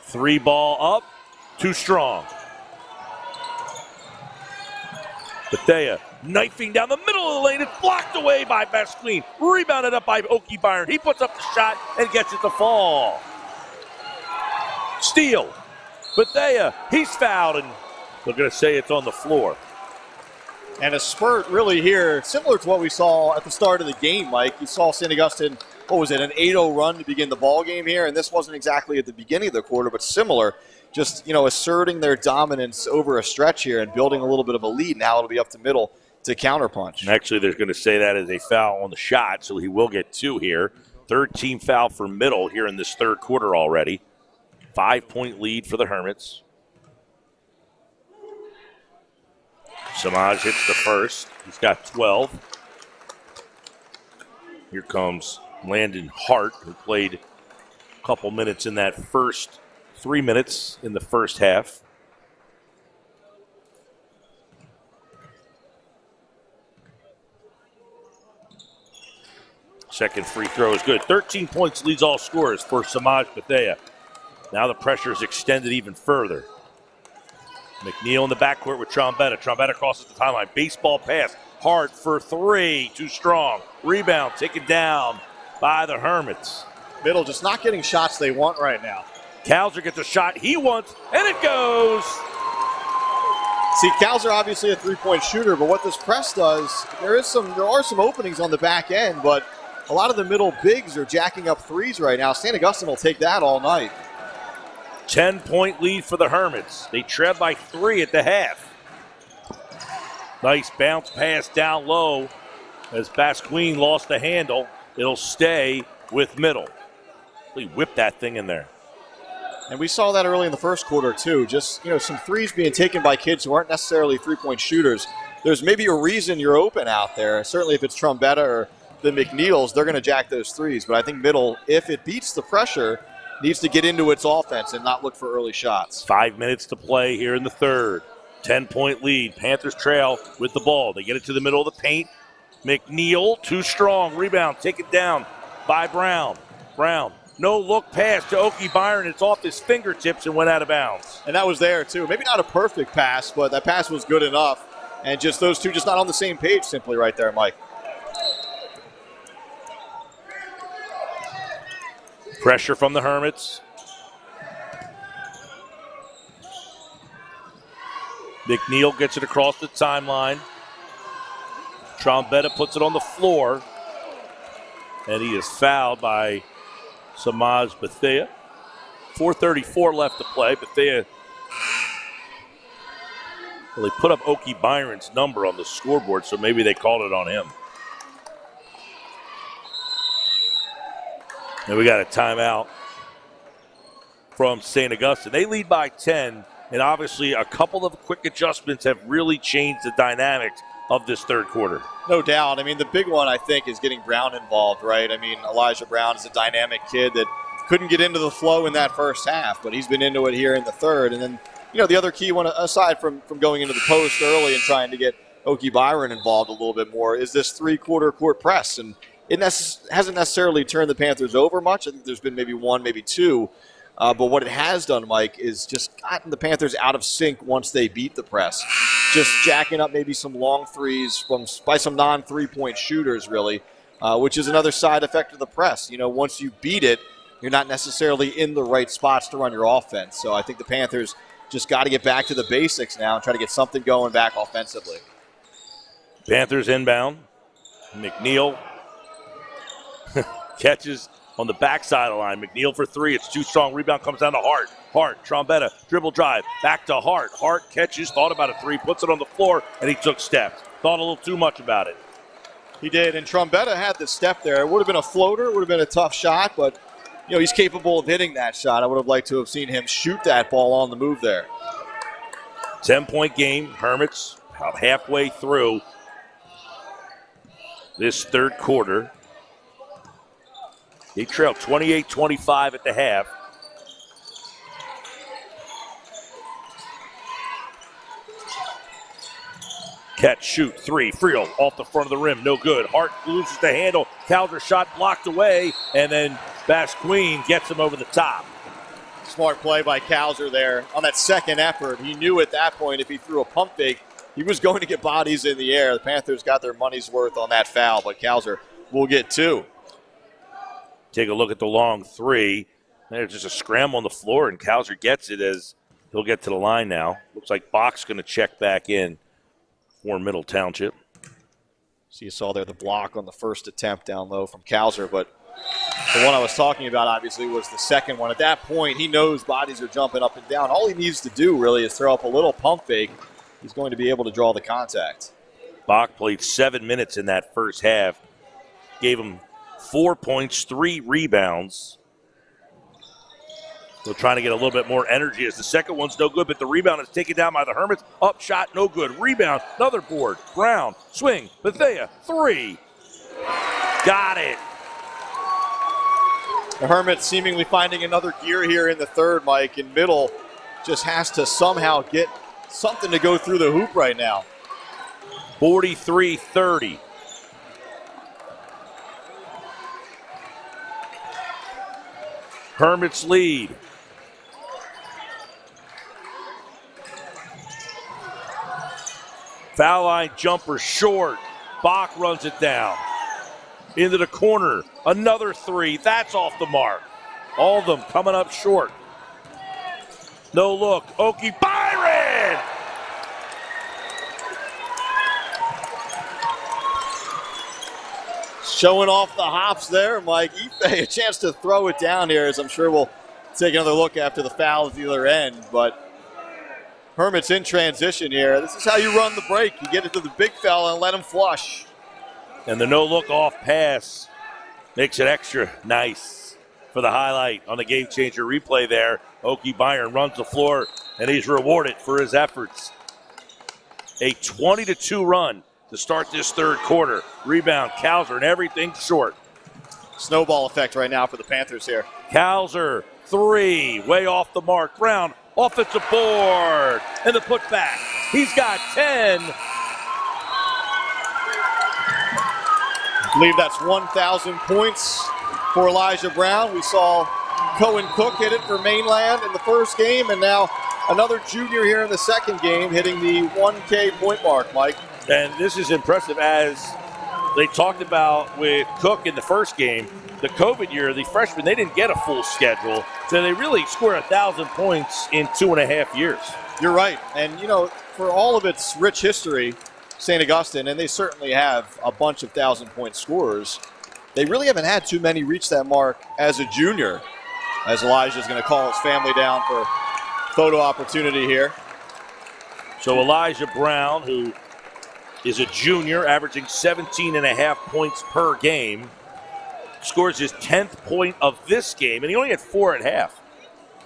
3 ball up, too strong. Bethea knifing down the middle of the lane. It's blocked away by Basquine. Rebounded up by Okie Byron. He puts up the shot and gets it to fall. Steal. Bethea, he's fouled, and they're going to say it's on the floor. And a spurt really here, similar to what we saw at the start of the game, Mike. You saw St. Augustine, an 8-0 run to begin the ball game here, and this wasn't exactly at the beginning of the quarter, but similar. Just, asserting their dominance over a stretch here and building a little bit of a lead. Now it'll be up to Middle to counterpunch. And actually, they're going to say that as a foul on the shot, so he will get 2 here. Third team foul for Middle here in this third quarter already. 5-point lead for the Hermits. Samaj hits the first. He's got 12. Here comes Landon Hart, who played a couple minutes in that first 3 minutes in the first half. Second free throw is good. 13 points leads all scorers for Samaj Bethea. Now the pressure is extended even further. McNeil in the backcourt with Trombetta. Trombetta crosses the timeline. Baseball pass. Hart for 3. Too strong. Rebound taken down by the Hermits. Middle just not getting shots they want right now. Kalzer gets a shot he wants, and it goes. See, Kalzer obviously a three-point shooter, but what this press does, there are some openings on the back end, but a lot of the Middle bigs are jacking up threes right now. St. Augustine will take that all night. 10-point lead for the Hermits. They trail by 3 at the half. Nice bounce pass down low as Basquine lost the handle. It'll stay with Middle. He whipped that thing in there. And we saw that early in the first quarter, too. Just, some threes being taken by kids who aren't necessarily three-point shooters. There's maybe a reason you're open out there. Certainly if it's Trombetta or the McNeils, they're going to jack those threes. But I think Middle, if it beats the pressure, needs to get into its offense and not look for early shots. 5 minutes to play here in the third. 10-point lead. Panthers trail with the ball. They get it to the middle of the paint. McNeil, too strong. Rebound, take it down by Brown. Brown, no look pass to Okie Byron. It's off his fingertips and went out of bounds. And that was there, too. Maybe not a perfect pass, but that pass was good enough. And just those two just not on the same page simply right there, Mike. Pressure from the Hermits. McNeil gets it across the timeline. Trombetta puts it on the floor. And he is fouled by Samaj Bethea. 4:34 left to play. Bethea, well, they put up Oki Byron's number on the scoreboard, so maybe they called it on him. And we got a timeout from St. Augustine. They lead by 10, and obviously a couple of quick adjustments have really changed the dynamics of this third quarter. No doubt. I mean, the big one, I think, is getting Brown involved, right? I mean, Elijah Brown is a dynamic kid that couldn't get into the flow in that first half, but he's been into it here in the third. And then, you know, the other key one, aside from going into the post early and trying to get Oki Byron involved a little bit more, is this three-quarter court press. And it hasn't necessarily turned the Panthers over much. I think there's been maybe one, maybe two. But what it has done, Mike, is just gotten the Panthers out of sync once they beat the press. Just jacking up maybe some long threes by some non-three-point shooters, really, which is another side effect of the press. You know, once you beat it, you're not necessarily in the right spots to run your offense. So I think the Panthers just got to get back to the basics now and try to get something going back offensively. Panthers inbound. McNeil catches on the backside of the line. McNeil for three. It's too strong. Rebound comes down to Hart. Hart, Trombetta, dribble drive. Back to Hart. Hart catches, thought about a three, puts it on the floor, and he took steps. Thought a little too much about it. He did, and Trombetta had the step there. It would have been a floater. It would have been a tough shot, but you know he's capable of hitting that shot. I would have liked to have seen him shoot that ball on the move there. 10-point game. Hermits about halfway through this third quarter. They trail 28-25 at the half. Catch, shoot, three. Friel off the front of the rim, no good. Hart loses the handle. Calder shot blocked away, and then Basquine gets him over the top. Smart play by Calder there on that second effort. He knew at that point if he threw a pump fake, he was going to get bodies in the air. The Panthers got their money's worth on that foul, but Calder will get two. Take a look at the long three. There's just a scramble on the floor, and Calder gets it as he'll get to the line now. Looks like Bach's going to check back in for Middle Township. So you saw there the block on the first attempt down low from Calder, but the one I was talking about obviously was the second one. At that point, he knows bodies are jumping up and down. All he needs to do really is throw up a little pump fake. He's going to be able to draw the contact. Bach played 7 minutes in that first half. Gave him 4 points, 3 rebounds. They're trying to get a little bit more energy as the second one's no good, but the rebound is taken down by the Hermits. Up shot, no good. Rebound, another board. Brown, swing, Bethea, three. Got it. The Hermits seemingly finding another gear here in the third, Mike, and Middle just has to somehow get something to go through the hoop right now. 43-30. Hermits lead. Foul line jumper short. Bach runs it down. Into the corner. Another three. That's off the mark. All of them coming up short. No look. Oki Byron! Showing off the hops there, Mike. Ife, a chance to throw it down here, as I'm sure we'll take another look after the foul at the other end. But Hermits in transition here. This is how you run the break. You get it to the big fella and let him flush. And the no-look off pass makes it extra nice for the highlight on the game-changer replay there. Oki Byron runs the floor, and he's rewarded for his efforts. A 20-2 run to start this third quarter. Rebound, Calder, and everything short. Snowball effect right now for the Panthers here. Calder, three, way off the mark. Brown, offensive board, and the putback. He's got 10. I believe that's 1,000 points for Elijah Brown. We saw Cohen Cook hit it for Mainland in the first game, and now another junior here in the second game hitting the 1K point mark, Mike. And this is impressive as they talked about with Cook in the first game, the COVID year, the freshmen, they didn't get a full schedule, so they really scored 1,000 points in 2.5 years. You're right. And, for all of its rich history, St. Augustine, and they certainly have a bunch of 1,000-point scorers, they really haven't had too many reach that mark as a junior, as Elijah's going to call his family down for photo opportunity here. So Elijah Brown, who is a junior, averaging 17.5 points per game, scores his 10th point of this game, and he only had 4 at half.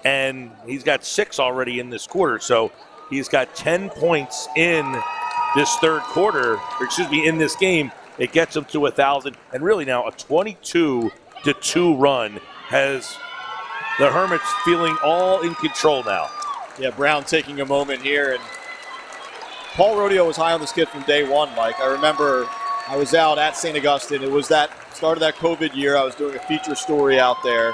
And he's got 6 already in this quarter, so he's got 10 points in this third quarter, in this game. It gets him to 1,000, and really now a 22-2 run has the Hermits feeling all in control now. Yeah, Brown taking a moment here, and Paul Rodeo was high on this kid from day one, Mike. I remember I was out at St. Augustine. It was that start of that COVID year. I was doing a feature story out there,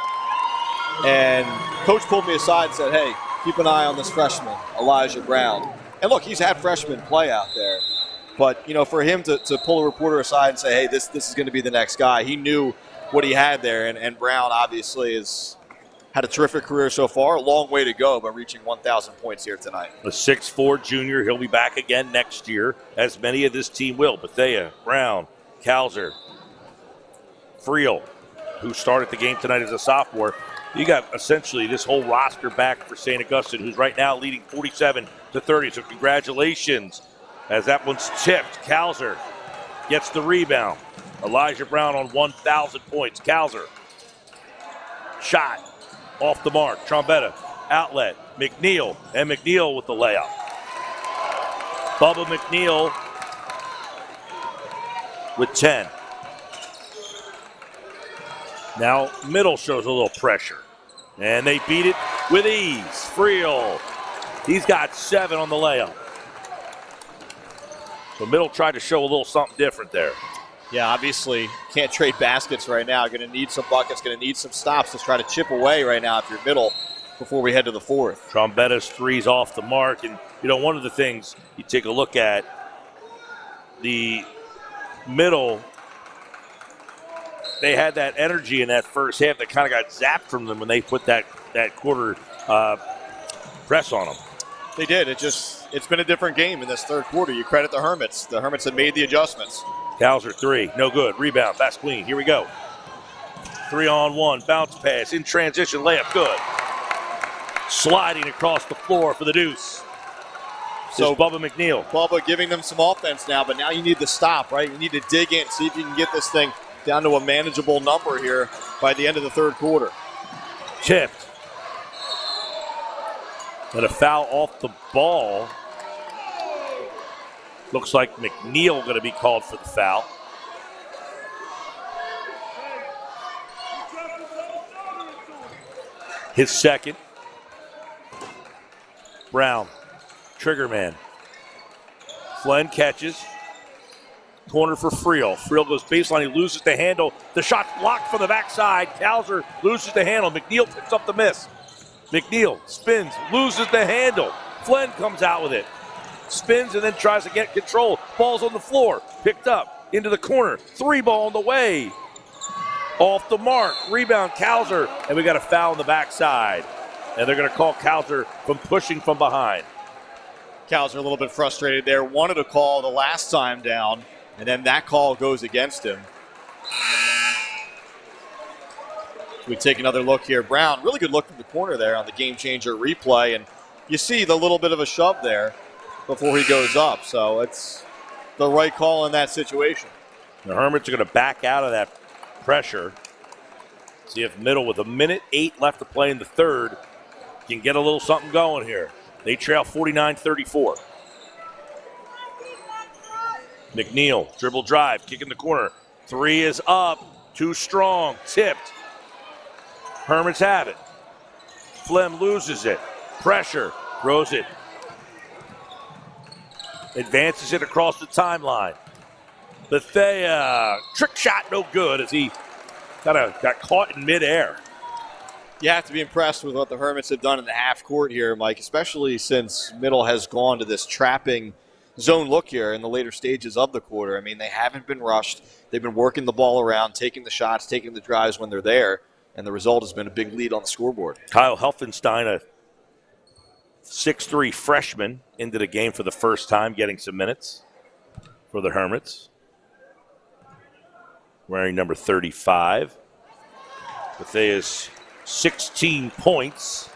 and Coach pulled me aside and said, hey, keep an eye on this freshman, Elijah Brown. And look, he's had freshmen play out there. But, for him to pull a reporter aside and say, hey, this is going to be the next guy, he knew what he had there. And Brown obviously has had a terrific career so far. A long way to go, but reaching 1,000 points here tonight. A 6'4 junior. He'll be back again next year, as many of this team will. Bethea, Brown, Kalzer, Friel, who started the game tonight as a sophomore. You got essentially this whole roster back for St. Augustine, who's right now leading 47-30. So congratulations, as that one's tipped. Kalzer gets the rebound. Elijah Brown on 1,000 points. Kalzer, shot off the mark. Trombetta, outlet. McNeil, and McNeil with the layup. Bubba McNeil with 10. Now Middle shows a little pressure, and they beat it with ease. Friel, he's got 7 on the layup. So Middle tried to show a little something different there. Yeah, obviously can't trade baskets right now. Going to need some buckets, going to need some stops to try to chip away right now if you're Middle before we head to the fourth. Trombetta's 3's off the mark, and one of the things you take a look at, the Middle, they had that energy in that first half that kind of got zapped from them when they put that quarter press on them. They did. It's been a different game in this third quarter. You credit the Hermits. The Hermits have made the adjustments. Kalzer 3, no good. Rebound, Basqueen, here we go. 3-on-1, bounce pass, in transition, layup, good. Sliding across the floor for the deuce. So Bubba McNeil. Bubba giving them some offense now, but now you need to stop, right? You need to dig in, see if you can get this thing down to a manageable number here by the end of the third quarter. Tipped. And a foul off the ball. Looks like McNeil going to be called for the foul. His second. Brown, trigger man. Flynn catches. Corner for Friel. Friel goes baseline. He loses the handle. The shot's blocked from the backside. Kalzer loses the handle. McNeil picks up the miss. McNeil spins, loses the handle. Flynn comes out with it. Spins and then tries to get control. Ball's on the floor. Picked up into the corner. 3 ball on the way. Off the mark. Rebound, Kalzer. And we got a foul on the backside. And they're going to call Kalzer from pushing from behind. Kalzer a little bit frustrated there. Wanted a call the last time down, and then that call goes against him. We take another look here. Brown, really good look from the corner there on the game changer replay, and you see the little bit of a shove there before he goes up. So it's the right call in that situation. The Hermits are going to back out of that pressure. See if Middle, with 1:08 left to play in the third, can get a little something going here. They trail 49-34. McNeil, dribble drive, kick in the corner. 3 is up, too strong, tipped. Hermits have it. Flem loses it. Pressure, throws it. Advances it across the timeline. Bethea, trick shot, no good, as he got caught in midair. You have to be impressed with what the Hermits have done in the half court here, Mike, especially since Middle has gone to this trapping zone look here in the later stages of the quarter. I mean, they haven't been rushed. They've been working the ball around, taking the shots, taking the drives when they're there, and the result has been a big lead on the scoreboard. Kyle Helfenstein, a 6'3" freshman, into the game for the first time, getting some minutes for the Hermits. Wearing number 35. Bethea's 16 points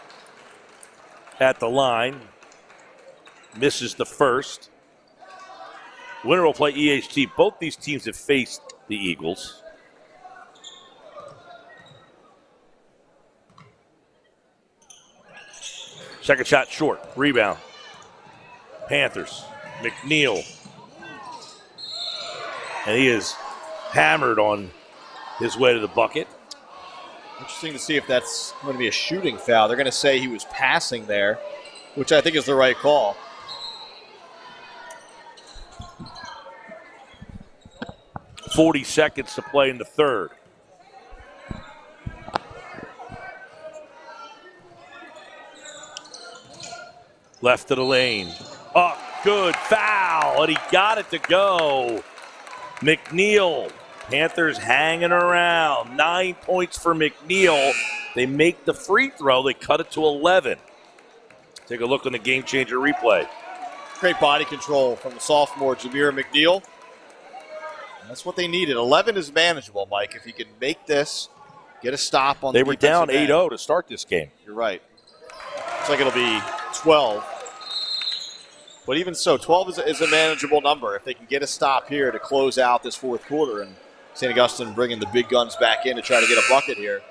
at the line. Misses the first. Winner will play EHT. Both these teams have faced the Eagles. Second shot short. Rebound. Panthers. McNeil. And he is hammered on his way to the bucket. Interesting to see if that's going to be a shooting foul. They're going to say he was passing there, which I think is the right call. .40 seconds to play in the third. Left of the lane. Up, good foul, and he got it to go. McNeil, Panthers hanging around. 9 points for McNeil. They make the free throw. They cut it to 11. Take a look on the game changer replay. Great body control from the sophomore Jameer McNeil. And that's what they needed. 11 is manageable, Mike. If he can make this, get a stop on they the were down defensive end. 8-0 to start this game. You're right. Looks like it'll be 12. But even so, 12 is a manageable number. If they can get a stop here to close out this fourth quarter, and St. Augustine bringing the big guns back in to try to get a bucket here.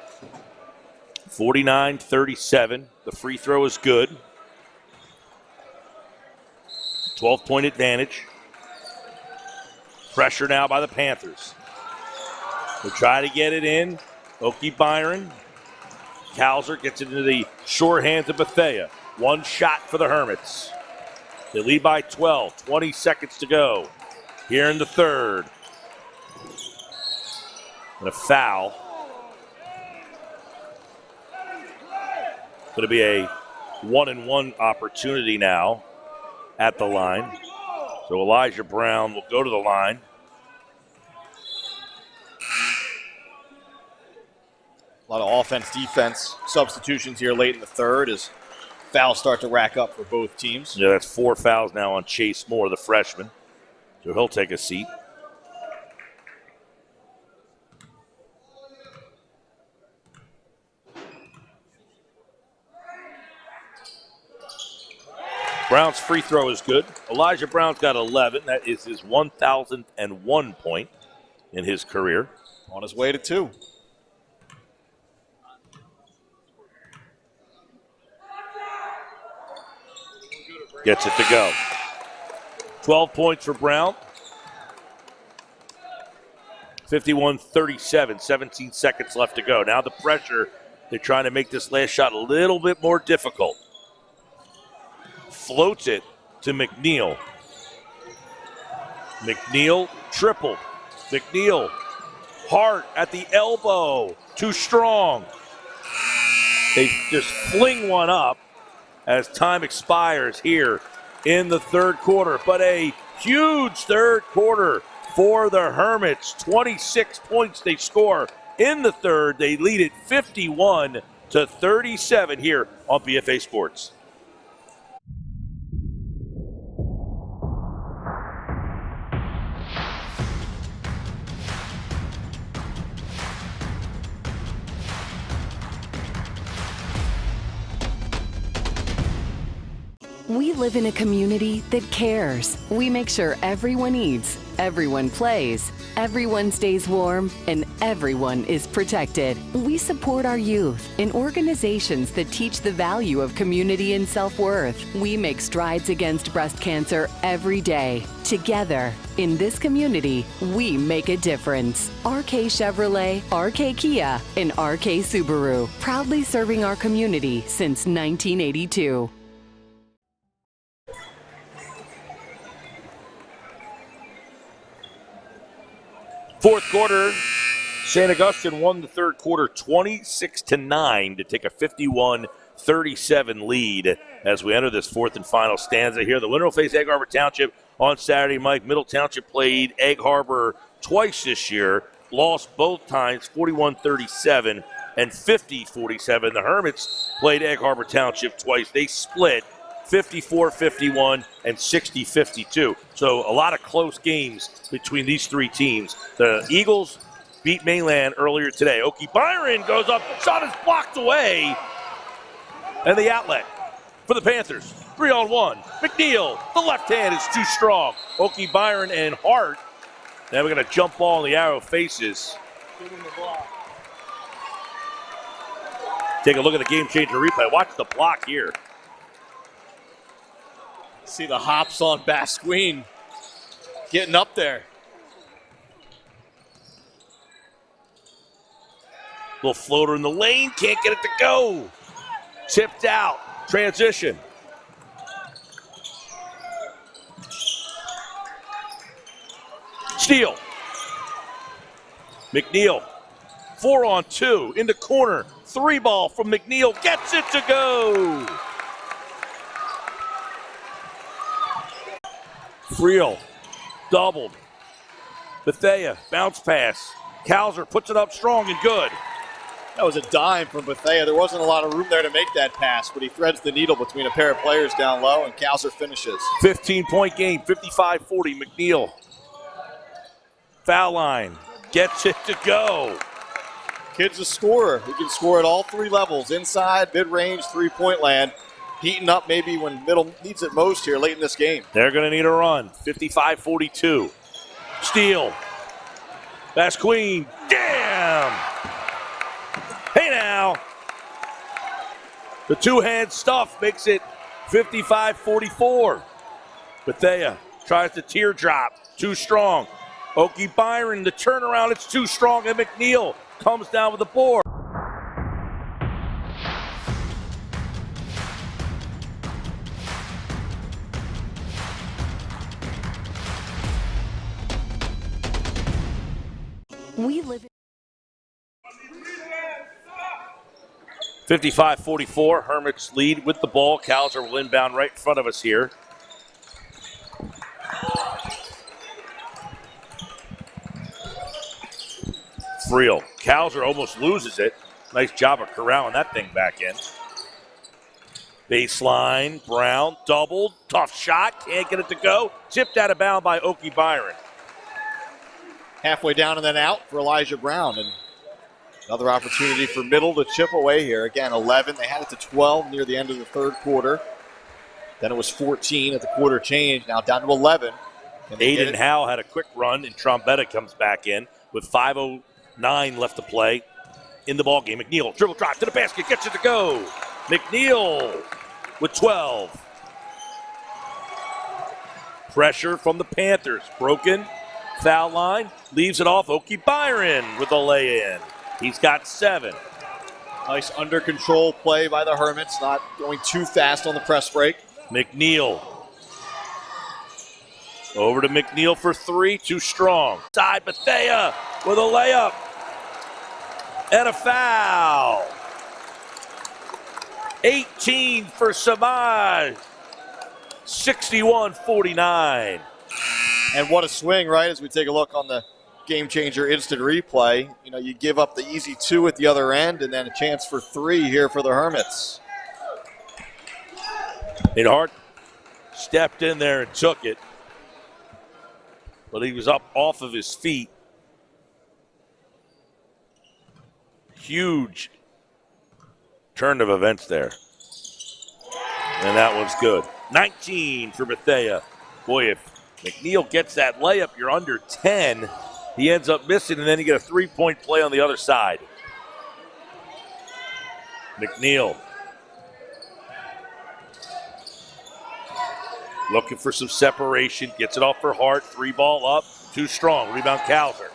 49-37. The free throw is good. 12-point advantage. Pressure now by the Panthers. They try to get it in. Oki Byron. Kauser gets it into the short hands of Bethea. One shot for the Hermits. They lead by 12. 20 seconds to go here in the third. And a foul. Going to be a 1-and-1 opportunity now at the line. So Elijah Brown will go to the line. A lot of offense, defense substitutions here late in the third as fouls start to rack up for both teams. Yeah, that's 4 fouls now on Chase Moore, the freshman. So he'll take a seat. Brown's free throw is good. Elijah Brown's got 11. That is his 1,001 point in his career. On his way to 2. Gets it to go. 12 points for Brown. 51-37, 17 seconds left to go. Now the pressure, they're trying to make this last shot a little bit more difficult. Floats it to McNeil. McNeil tripled. McNeil, Hart at the elbow. Too strong. They just fling one up as time expires here in the third quarter. But a huge third quarter for the Hermits. 26 points they score in the third. They lead it 51-37 here on BFA Sports. We live in a community that cares. We make sure everyone eats, everyone plays, everyone stays warm, and everyone is protected. We support our youth in organizations that teach the value of community and self-worth. We make strides against breast cancer every day. Together, in this community, we make a difference. RK Chevrolet, RK Kia, and RK Subaru, proudly serving our community since 1982. Fourth quarter, St. Augustine won the third quarter 26-9 to take a 51-37 lead as we enter this fourth and final stanza here. The winner will face Egg Harbor Township on Saturday, Mike. Middle Township played Egg Harbor twice this year, lost both times 41-37 and 50-47. The Hermits played Egg Harbor Township twice. They split 54-51 and 60-52. So a lot of close games between these three teams. The Eagles beat Mainland earlier today. Okie Byron goes up, shot is blocked away, and the outlet for the Panthers. 3-on-1. McNeil, the left hand is too strong. Okie Byron and Hart. Now we're going to jump ball in the arrow faces. Take a look at the game changer replay. Watch the block here. See the hops on Basquine getting up there. Little floater in the lane, can't get it to go. Tipped out, transition. Steal. McNeil, 4-on-2 in the corner. 3-ball from McNeil, gets it to go. Friel, doubled. Bethea, bounce pass. Kauser puts it up strong and good. That was a dime from Bethea. There wasn't a lot of room there to make that pass, but he threads the needle between a pair of players down low, and Kauser finishes. 15-point game, 55-40. McNeil. Foul line, gets it to go. Kid's a scorer. He can score at all three levels, inside, mid-range, three-point land. Heating up maybe when middle needs it most here late in this game. They're going to need a run. 55-42. Steal. Basquine. Damn! Hey now. The two-hand stuff makes it 55-44. Bethea tries to teardrop. Too strong. Okie Byron, the turnaround, it's too strong, and McNeil comes down with the board. We live 55-44, Hermits lead with the ball. Kauser will inbound right in front of us here. Friel. Kauser almost loses it. Nice job of corralling that thing back in. Baseline, Brown, doubled, tough shot, can't get it to go. Tipped out of bounds by Okie Byron. Halfway down and then out for Elijah Brown. And another opportunity for Middle to chip away here. Again, 11. They had it to 12 near the end of the third quarter. Then it was 14 at the quarter change. Now down to 11. Aiden Howe had a quick run, and Trombetta comes back in with 5:09 left to play in the ballgame. McNeil, dribble drop to the basket, gets it to go. McNeil with 12. Pressure from the Panthers. Broken. Foul line. Leaves it off. Okie Byron with a lay-in. He's got 7. Nice under control play by the Hermits, not going too fast on the press break. McNeil. Over to McNeil for 3. Too strong. Side Bethea with a layup. And a foul. 18 for Samaj. 61-49. And what a swing, right, as we take a look on the game changer instant replay. You know, you give up the easy 2 at the other end and then a chance for 3 here for the Hermits. And Hart stepped in there and took it. But he was up off of his feet. Huge turn of events there. And that one's good. 19 for Bethea. Boy, if McNeil gets that layup, you're under 10. He ends up missing, and then you get a 3-point play on the other side. McNeil looking for some separation. Gets it off for Hart. 3-ball up. Too strong. Rebound Kauser.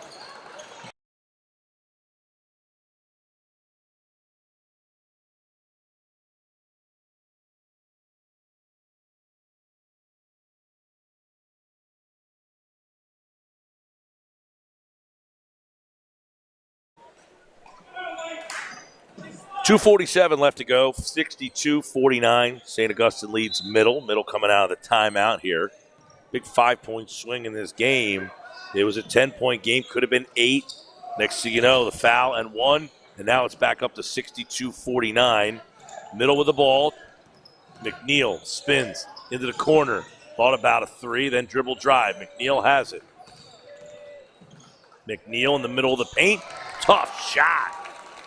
.247 left to go, 62-49. St. Augustine leads Middle. Middle coming out of the timeout here. big 5-point swing in this game. It was a 10-point game, could have been 8. Next thing you know, the foul and 1, and now it's back up to 62-49. Middle with the ball. McNeil spins into the corner. Thought about a 3, then dribble drive. McNeil has it. McNeil in the middle of the paint. Tough shot.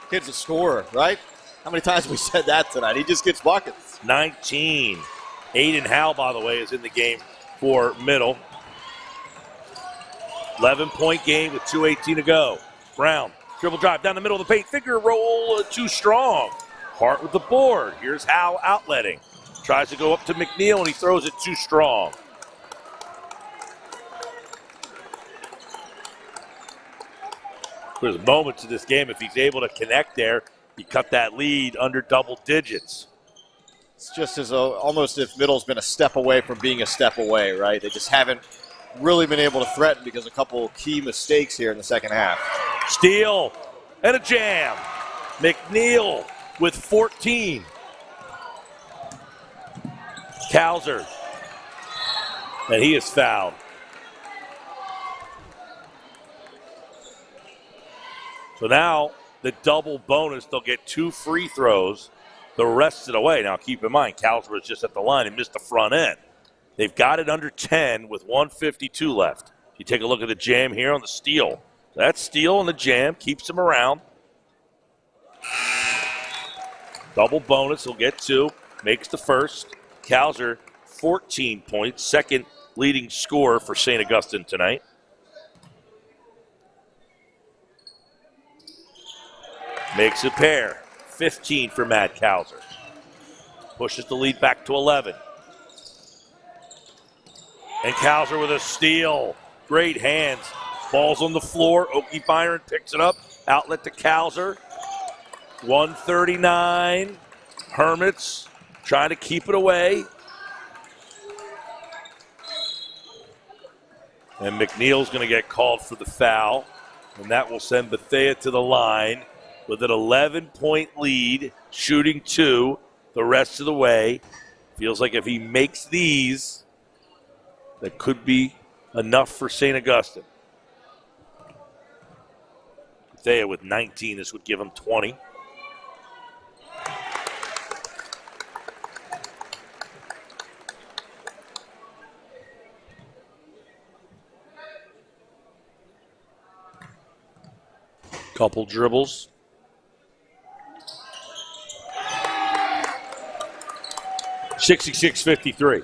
Kid's a scorer, right? How many times have we said that tonight? He just gets buckets. 19. Aiden Howe, by the way, is in the game for Middle. 11-point game with 2:18 to go. Brown, dribble drive down the middle of the paint. Finger roll, too strong. Hart with the board. Here's Howe outletting. Tries to go up to McNeil, and he throws it too strong. There's moments in this game, if he's able to connect there, you cut that lead under double digits. It's just as almost if Middle's been a step away from being a step away, right? They just haven't really been able to threaten because of a couple key mistakes here in the second half. Steal and a jam. McNeil with 14. Kauser. And he is fouled. So now the double bonus, they'll get 2 free throws the rest of the way. Now keep in mind, Kauser was just at the line and missed the front end. They've got it under 10 with 1:52 left. If you take a look at the jam here on the steal. That steal and the jam keeps them around. Double bonus, he'll get 2. Makes the first. Kauser, 14 points. Second leading scorer for St. Augustine tonight. Makes a pair. 15 for Matt Kauser. Pushes the lead back to 11. And Kauser with a steal. Great hands. Ball's on the floor. Okie Byron picks it up. Outlet to Kauser. 139. Hermits trying to keep it away. And McNeil's going to get called for the foul. And that will send Bethea to the line with an 11-point lead, shooting 2 the rest of the way. Feels like if he makes these, that could be enough for St. Augustine. Bethea with 19, this would give him 20. Couple dribbles. $66-53.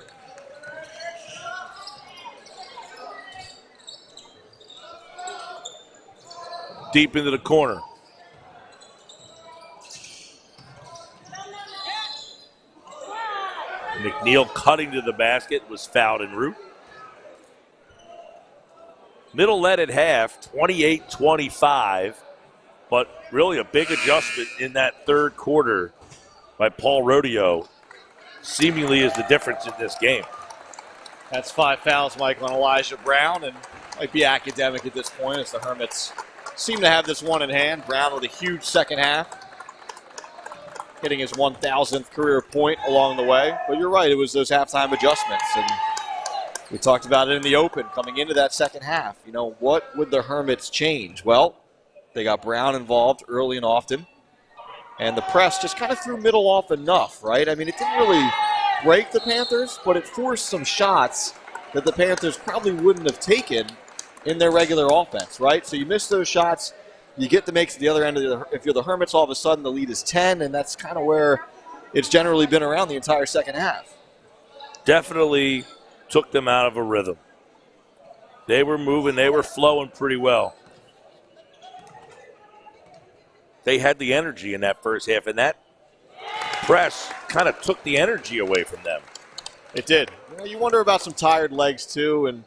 Deep into the corner. McNeil cutting to the basket, was fouled en route. Middle led at half, 28-25, but really a big adjustment in that third quarter by Paul Rodeo. Seemingly is the difference in this game. That's 5 fouls, Mike, on Elijah Brown, and might be academic at this point as the Hermits seem to have this one in hand. Brown with a huge second half, hitting his 1,000th career point along the way. But you're right, it was those halftime adjustments, and we talked about it in the open coming into that second half. You know, what would the Hermits change? Well, they got Brown involved early and often. And the press just kind of threw Middle off enough, right? I mean, it didn't really break the Panthers, but it forced some shots that the Panthers probably wouldn't have taken in their regular offense, right? So you miss those shots, you get to make the other end of the, if you're the Hermits, all of a sudden the lead is 10, and that's kind of where it's generally been around the entire second half. Definitely took them out of a rhythm. They were moving, they were flowing pretty well. They had the energy in that first half, and that press kind of took the energy away from them. It did. You know, you wonder about some tired legs, too, and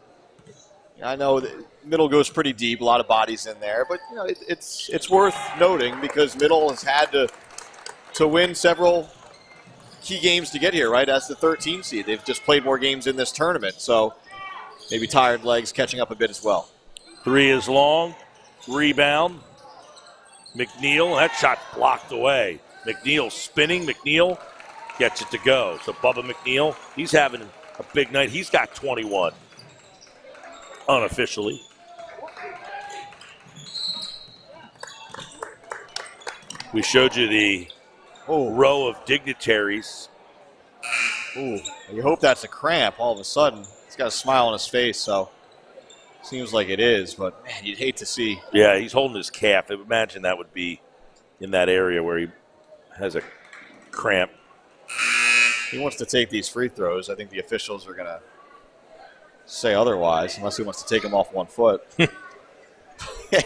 I know that Middle goes pretty deep, a lot of bodies in there, but you know it's worth noting because Middle has had to win several key games to get here, right, as the 13 seed. They've just played more games in this tournament, so maybe tired legs catching up a bit as well. 3 is long, rebound. McNeil, that shot's blocked away. McNeil spinning, McNeil gets it to go. So Bubba McNeil, he's having a big night. He's got 21. unofficially. We showed you the row of dignitaries. Ooh, you hope that's a cramp all of a sudden. He's got a smile on his face, so seems like it is, but man, you'd hate to see. Yeah, he's holding his calf. I imagine that would be in that area where he has a cramp. He wants to take these free throws. I think the officials are going to say otherwise, unless he wants to take them off 1 foot.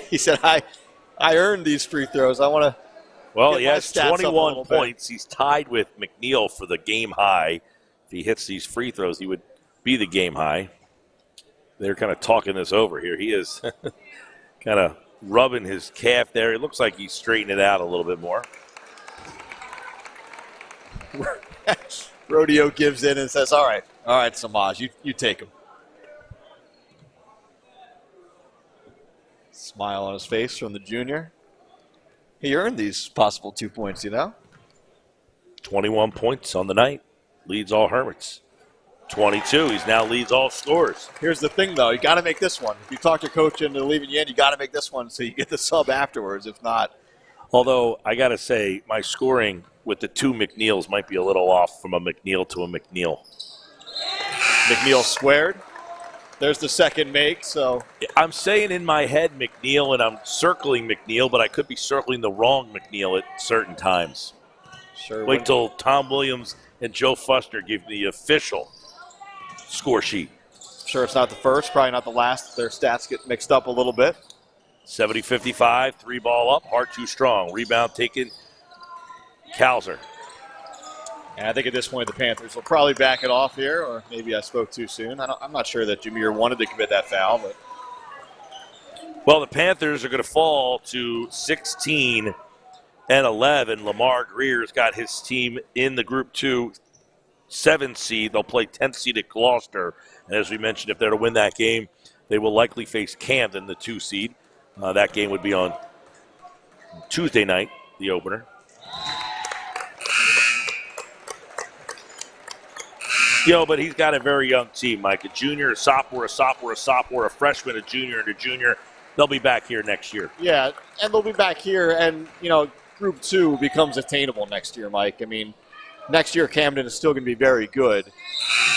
He said, I earned these free throws. I want to. Well, he has 21 points. He's tied with McNeil for the game high. If he hits these free throws, he would be the game high. They're kind of talking this over here. He is kind of rubbing his calf there. It looks like he's straightening it out a little bit more. Rodeo gives in and says, all right, Samaj, you take him. Smile on his face from the junior. He earned these possible 2 points, 21 points on the night. Leads all Hermits. 22. He's now leads all scores. Here's the thing, though. You got to make this one. If you talk your coach into leaving you in, you got to make this one so you get the sub afterwards. If not. Although, I got to say, my scoring with the 2 McNeils might be a little off from a McNeil to a McNeil. McNeil squared. There's the second make, so. I'm saying in my head McNeil, and I'm circling McNeil, but I could be circling the wrong McNeil at certain times. Sure. Wait till Tom Williams and Joe Fuster give the official score sheet. Sure, it's not the first, probably not the last. Their stats get mixed up a little bit. 70-55, 3 ball up, Hart too strong. Rebound taken, Kalser. And I think at this point the Panthers will probably back it off here, or maybe I spoke too soon. I'm not sure that Jameer wanted to commit that foul. But well, the Panthers are going to fall to 16-11. Lamar Greer's got his team in the Group 2 7 seed. They'll play 10th seed at Gloucester. And as we mentioned, if they're to win that game, they will likely face Camden, the 2 seed. That game would be on Tuesday night, the opener. But he's got a very young team, Mike. A junior, a sophomore, a freshman, a junior, and a junior. They'll be back here next year. Yeah, and they'll be back here, and, Group 2 becomes attainable next year, Mike. I mean, next year Camden is still going to be very good.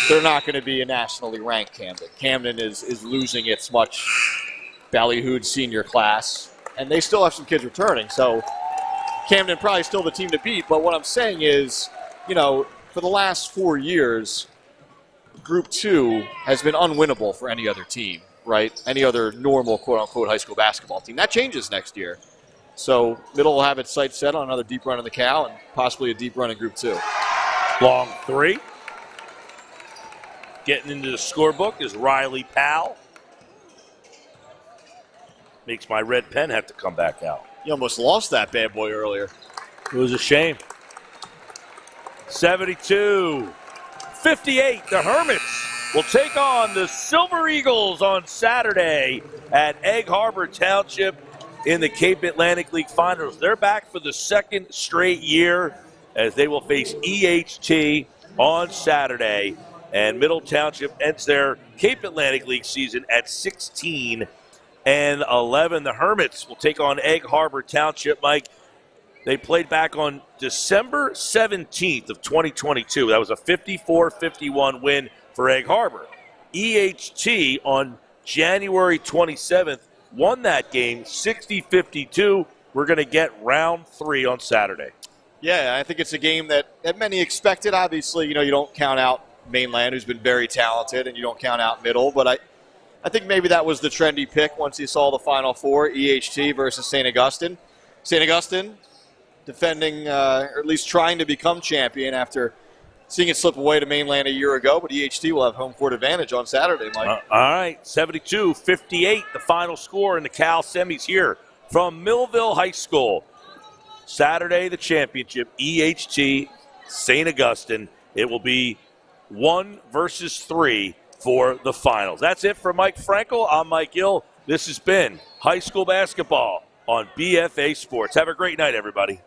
They're not going to be a nationally ranked Camden. Camden is losing its much ballyhooed senior class, and they still have some kids returning. So Camden probably still the team to beat, but what I'm saying is, for the last 4 years, Group 2 has been unwinnable for any other team, right? Any other normal, quote-unquote, high school basketball team. That changes next year. So Middle will have its sights set on another deep run in the Cal and possibly a deep run in Group 2. Long 3. Getting into the scorebook is Riley Powell. Makes my red pen have to come back out. You almost lost that bad boy earlier. It was a shame. 72-58. The Hermits will take on the Silver Eagles on Saturday at Egg Harbor Township in the Cape Atlantic League Finals. They're back for the second straight year as they will face EHT on Saturday. And Middle Township ends their Cape Atlantic League season at 16-11. The Hermits will take on Egg Harbor Township, Mike. They played back on December 17th of 2022. That was a 54-51 win for Egg Harbor. EHT on January 27th won that game 60-52. We're going to get round 3 on Saturday. Yeah, I think it's a game that many expected. Obviously, you don't count out Mainland, who's been very talented, and you don't count out Middle. But I think maybe that was the trendy pick once you saw the Final Four, EHT versus St. Augustine. St. Augustine defending, or at least trying to become champion after seeing it slip away to Mainland a year ago. But EHT will have home court advantage on Saturday, Mike. All right, 72-58, the final score in the Cal semis here from Millville High School. Saturday, the championship, EHT, St. Augustine. It will be 1 versus 3 for the finals. That's it for Mike Frankel. I'm Mike Gill. This has been high school basketball on BFA Sports. Have a great night, everybody.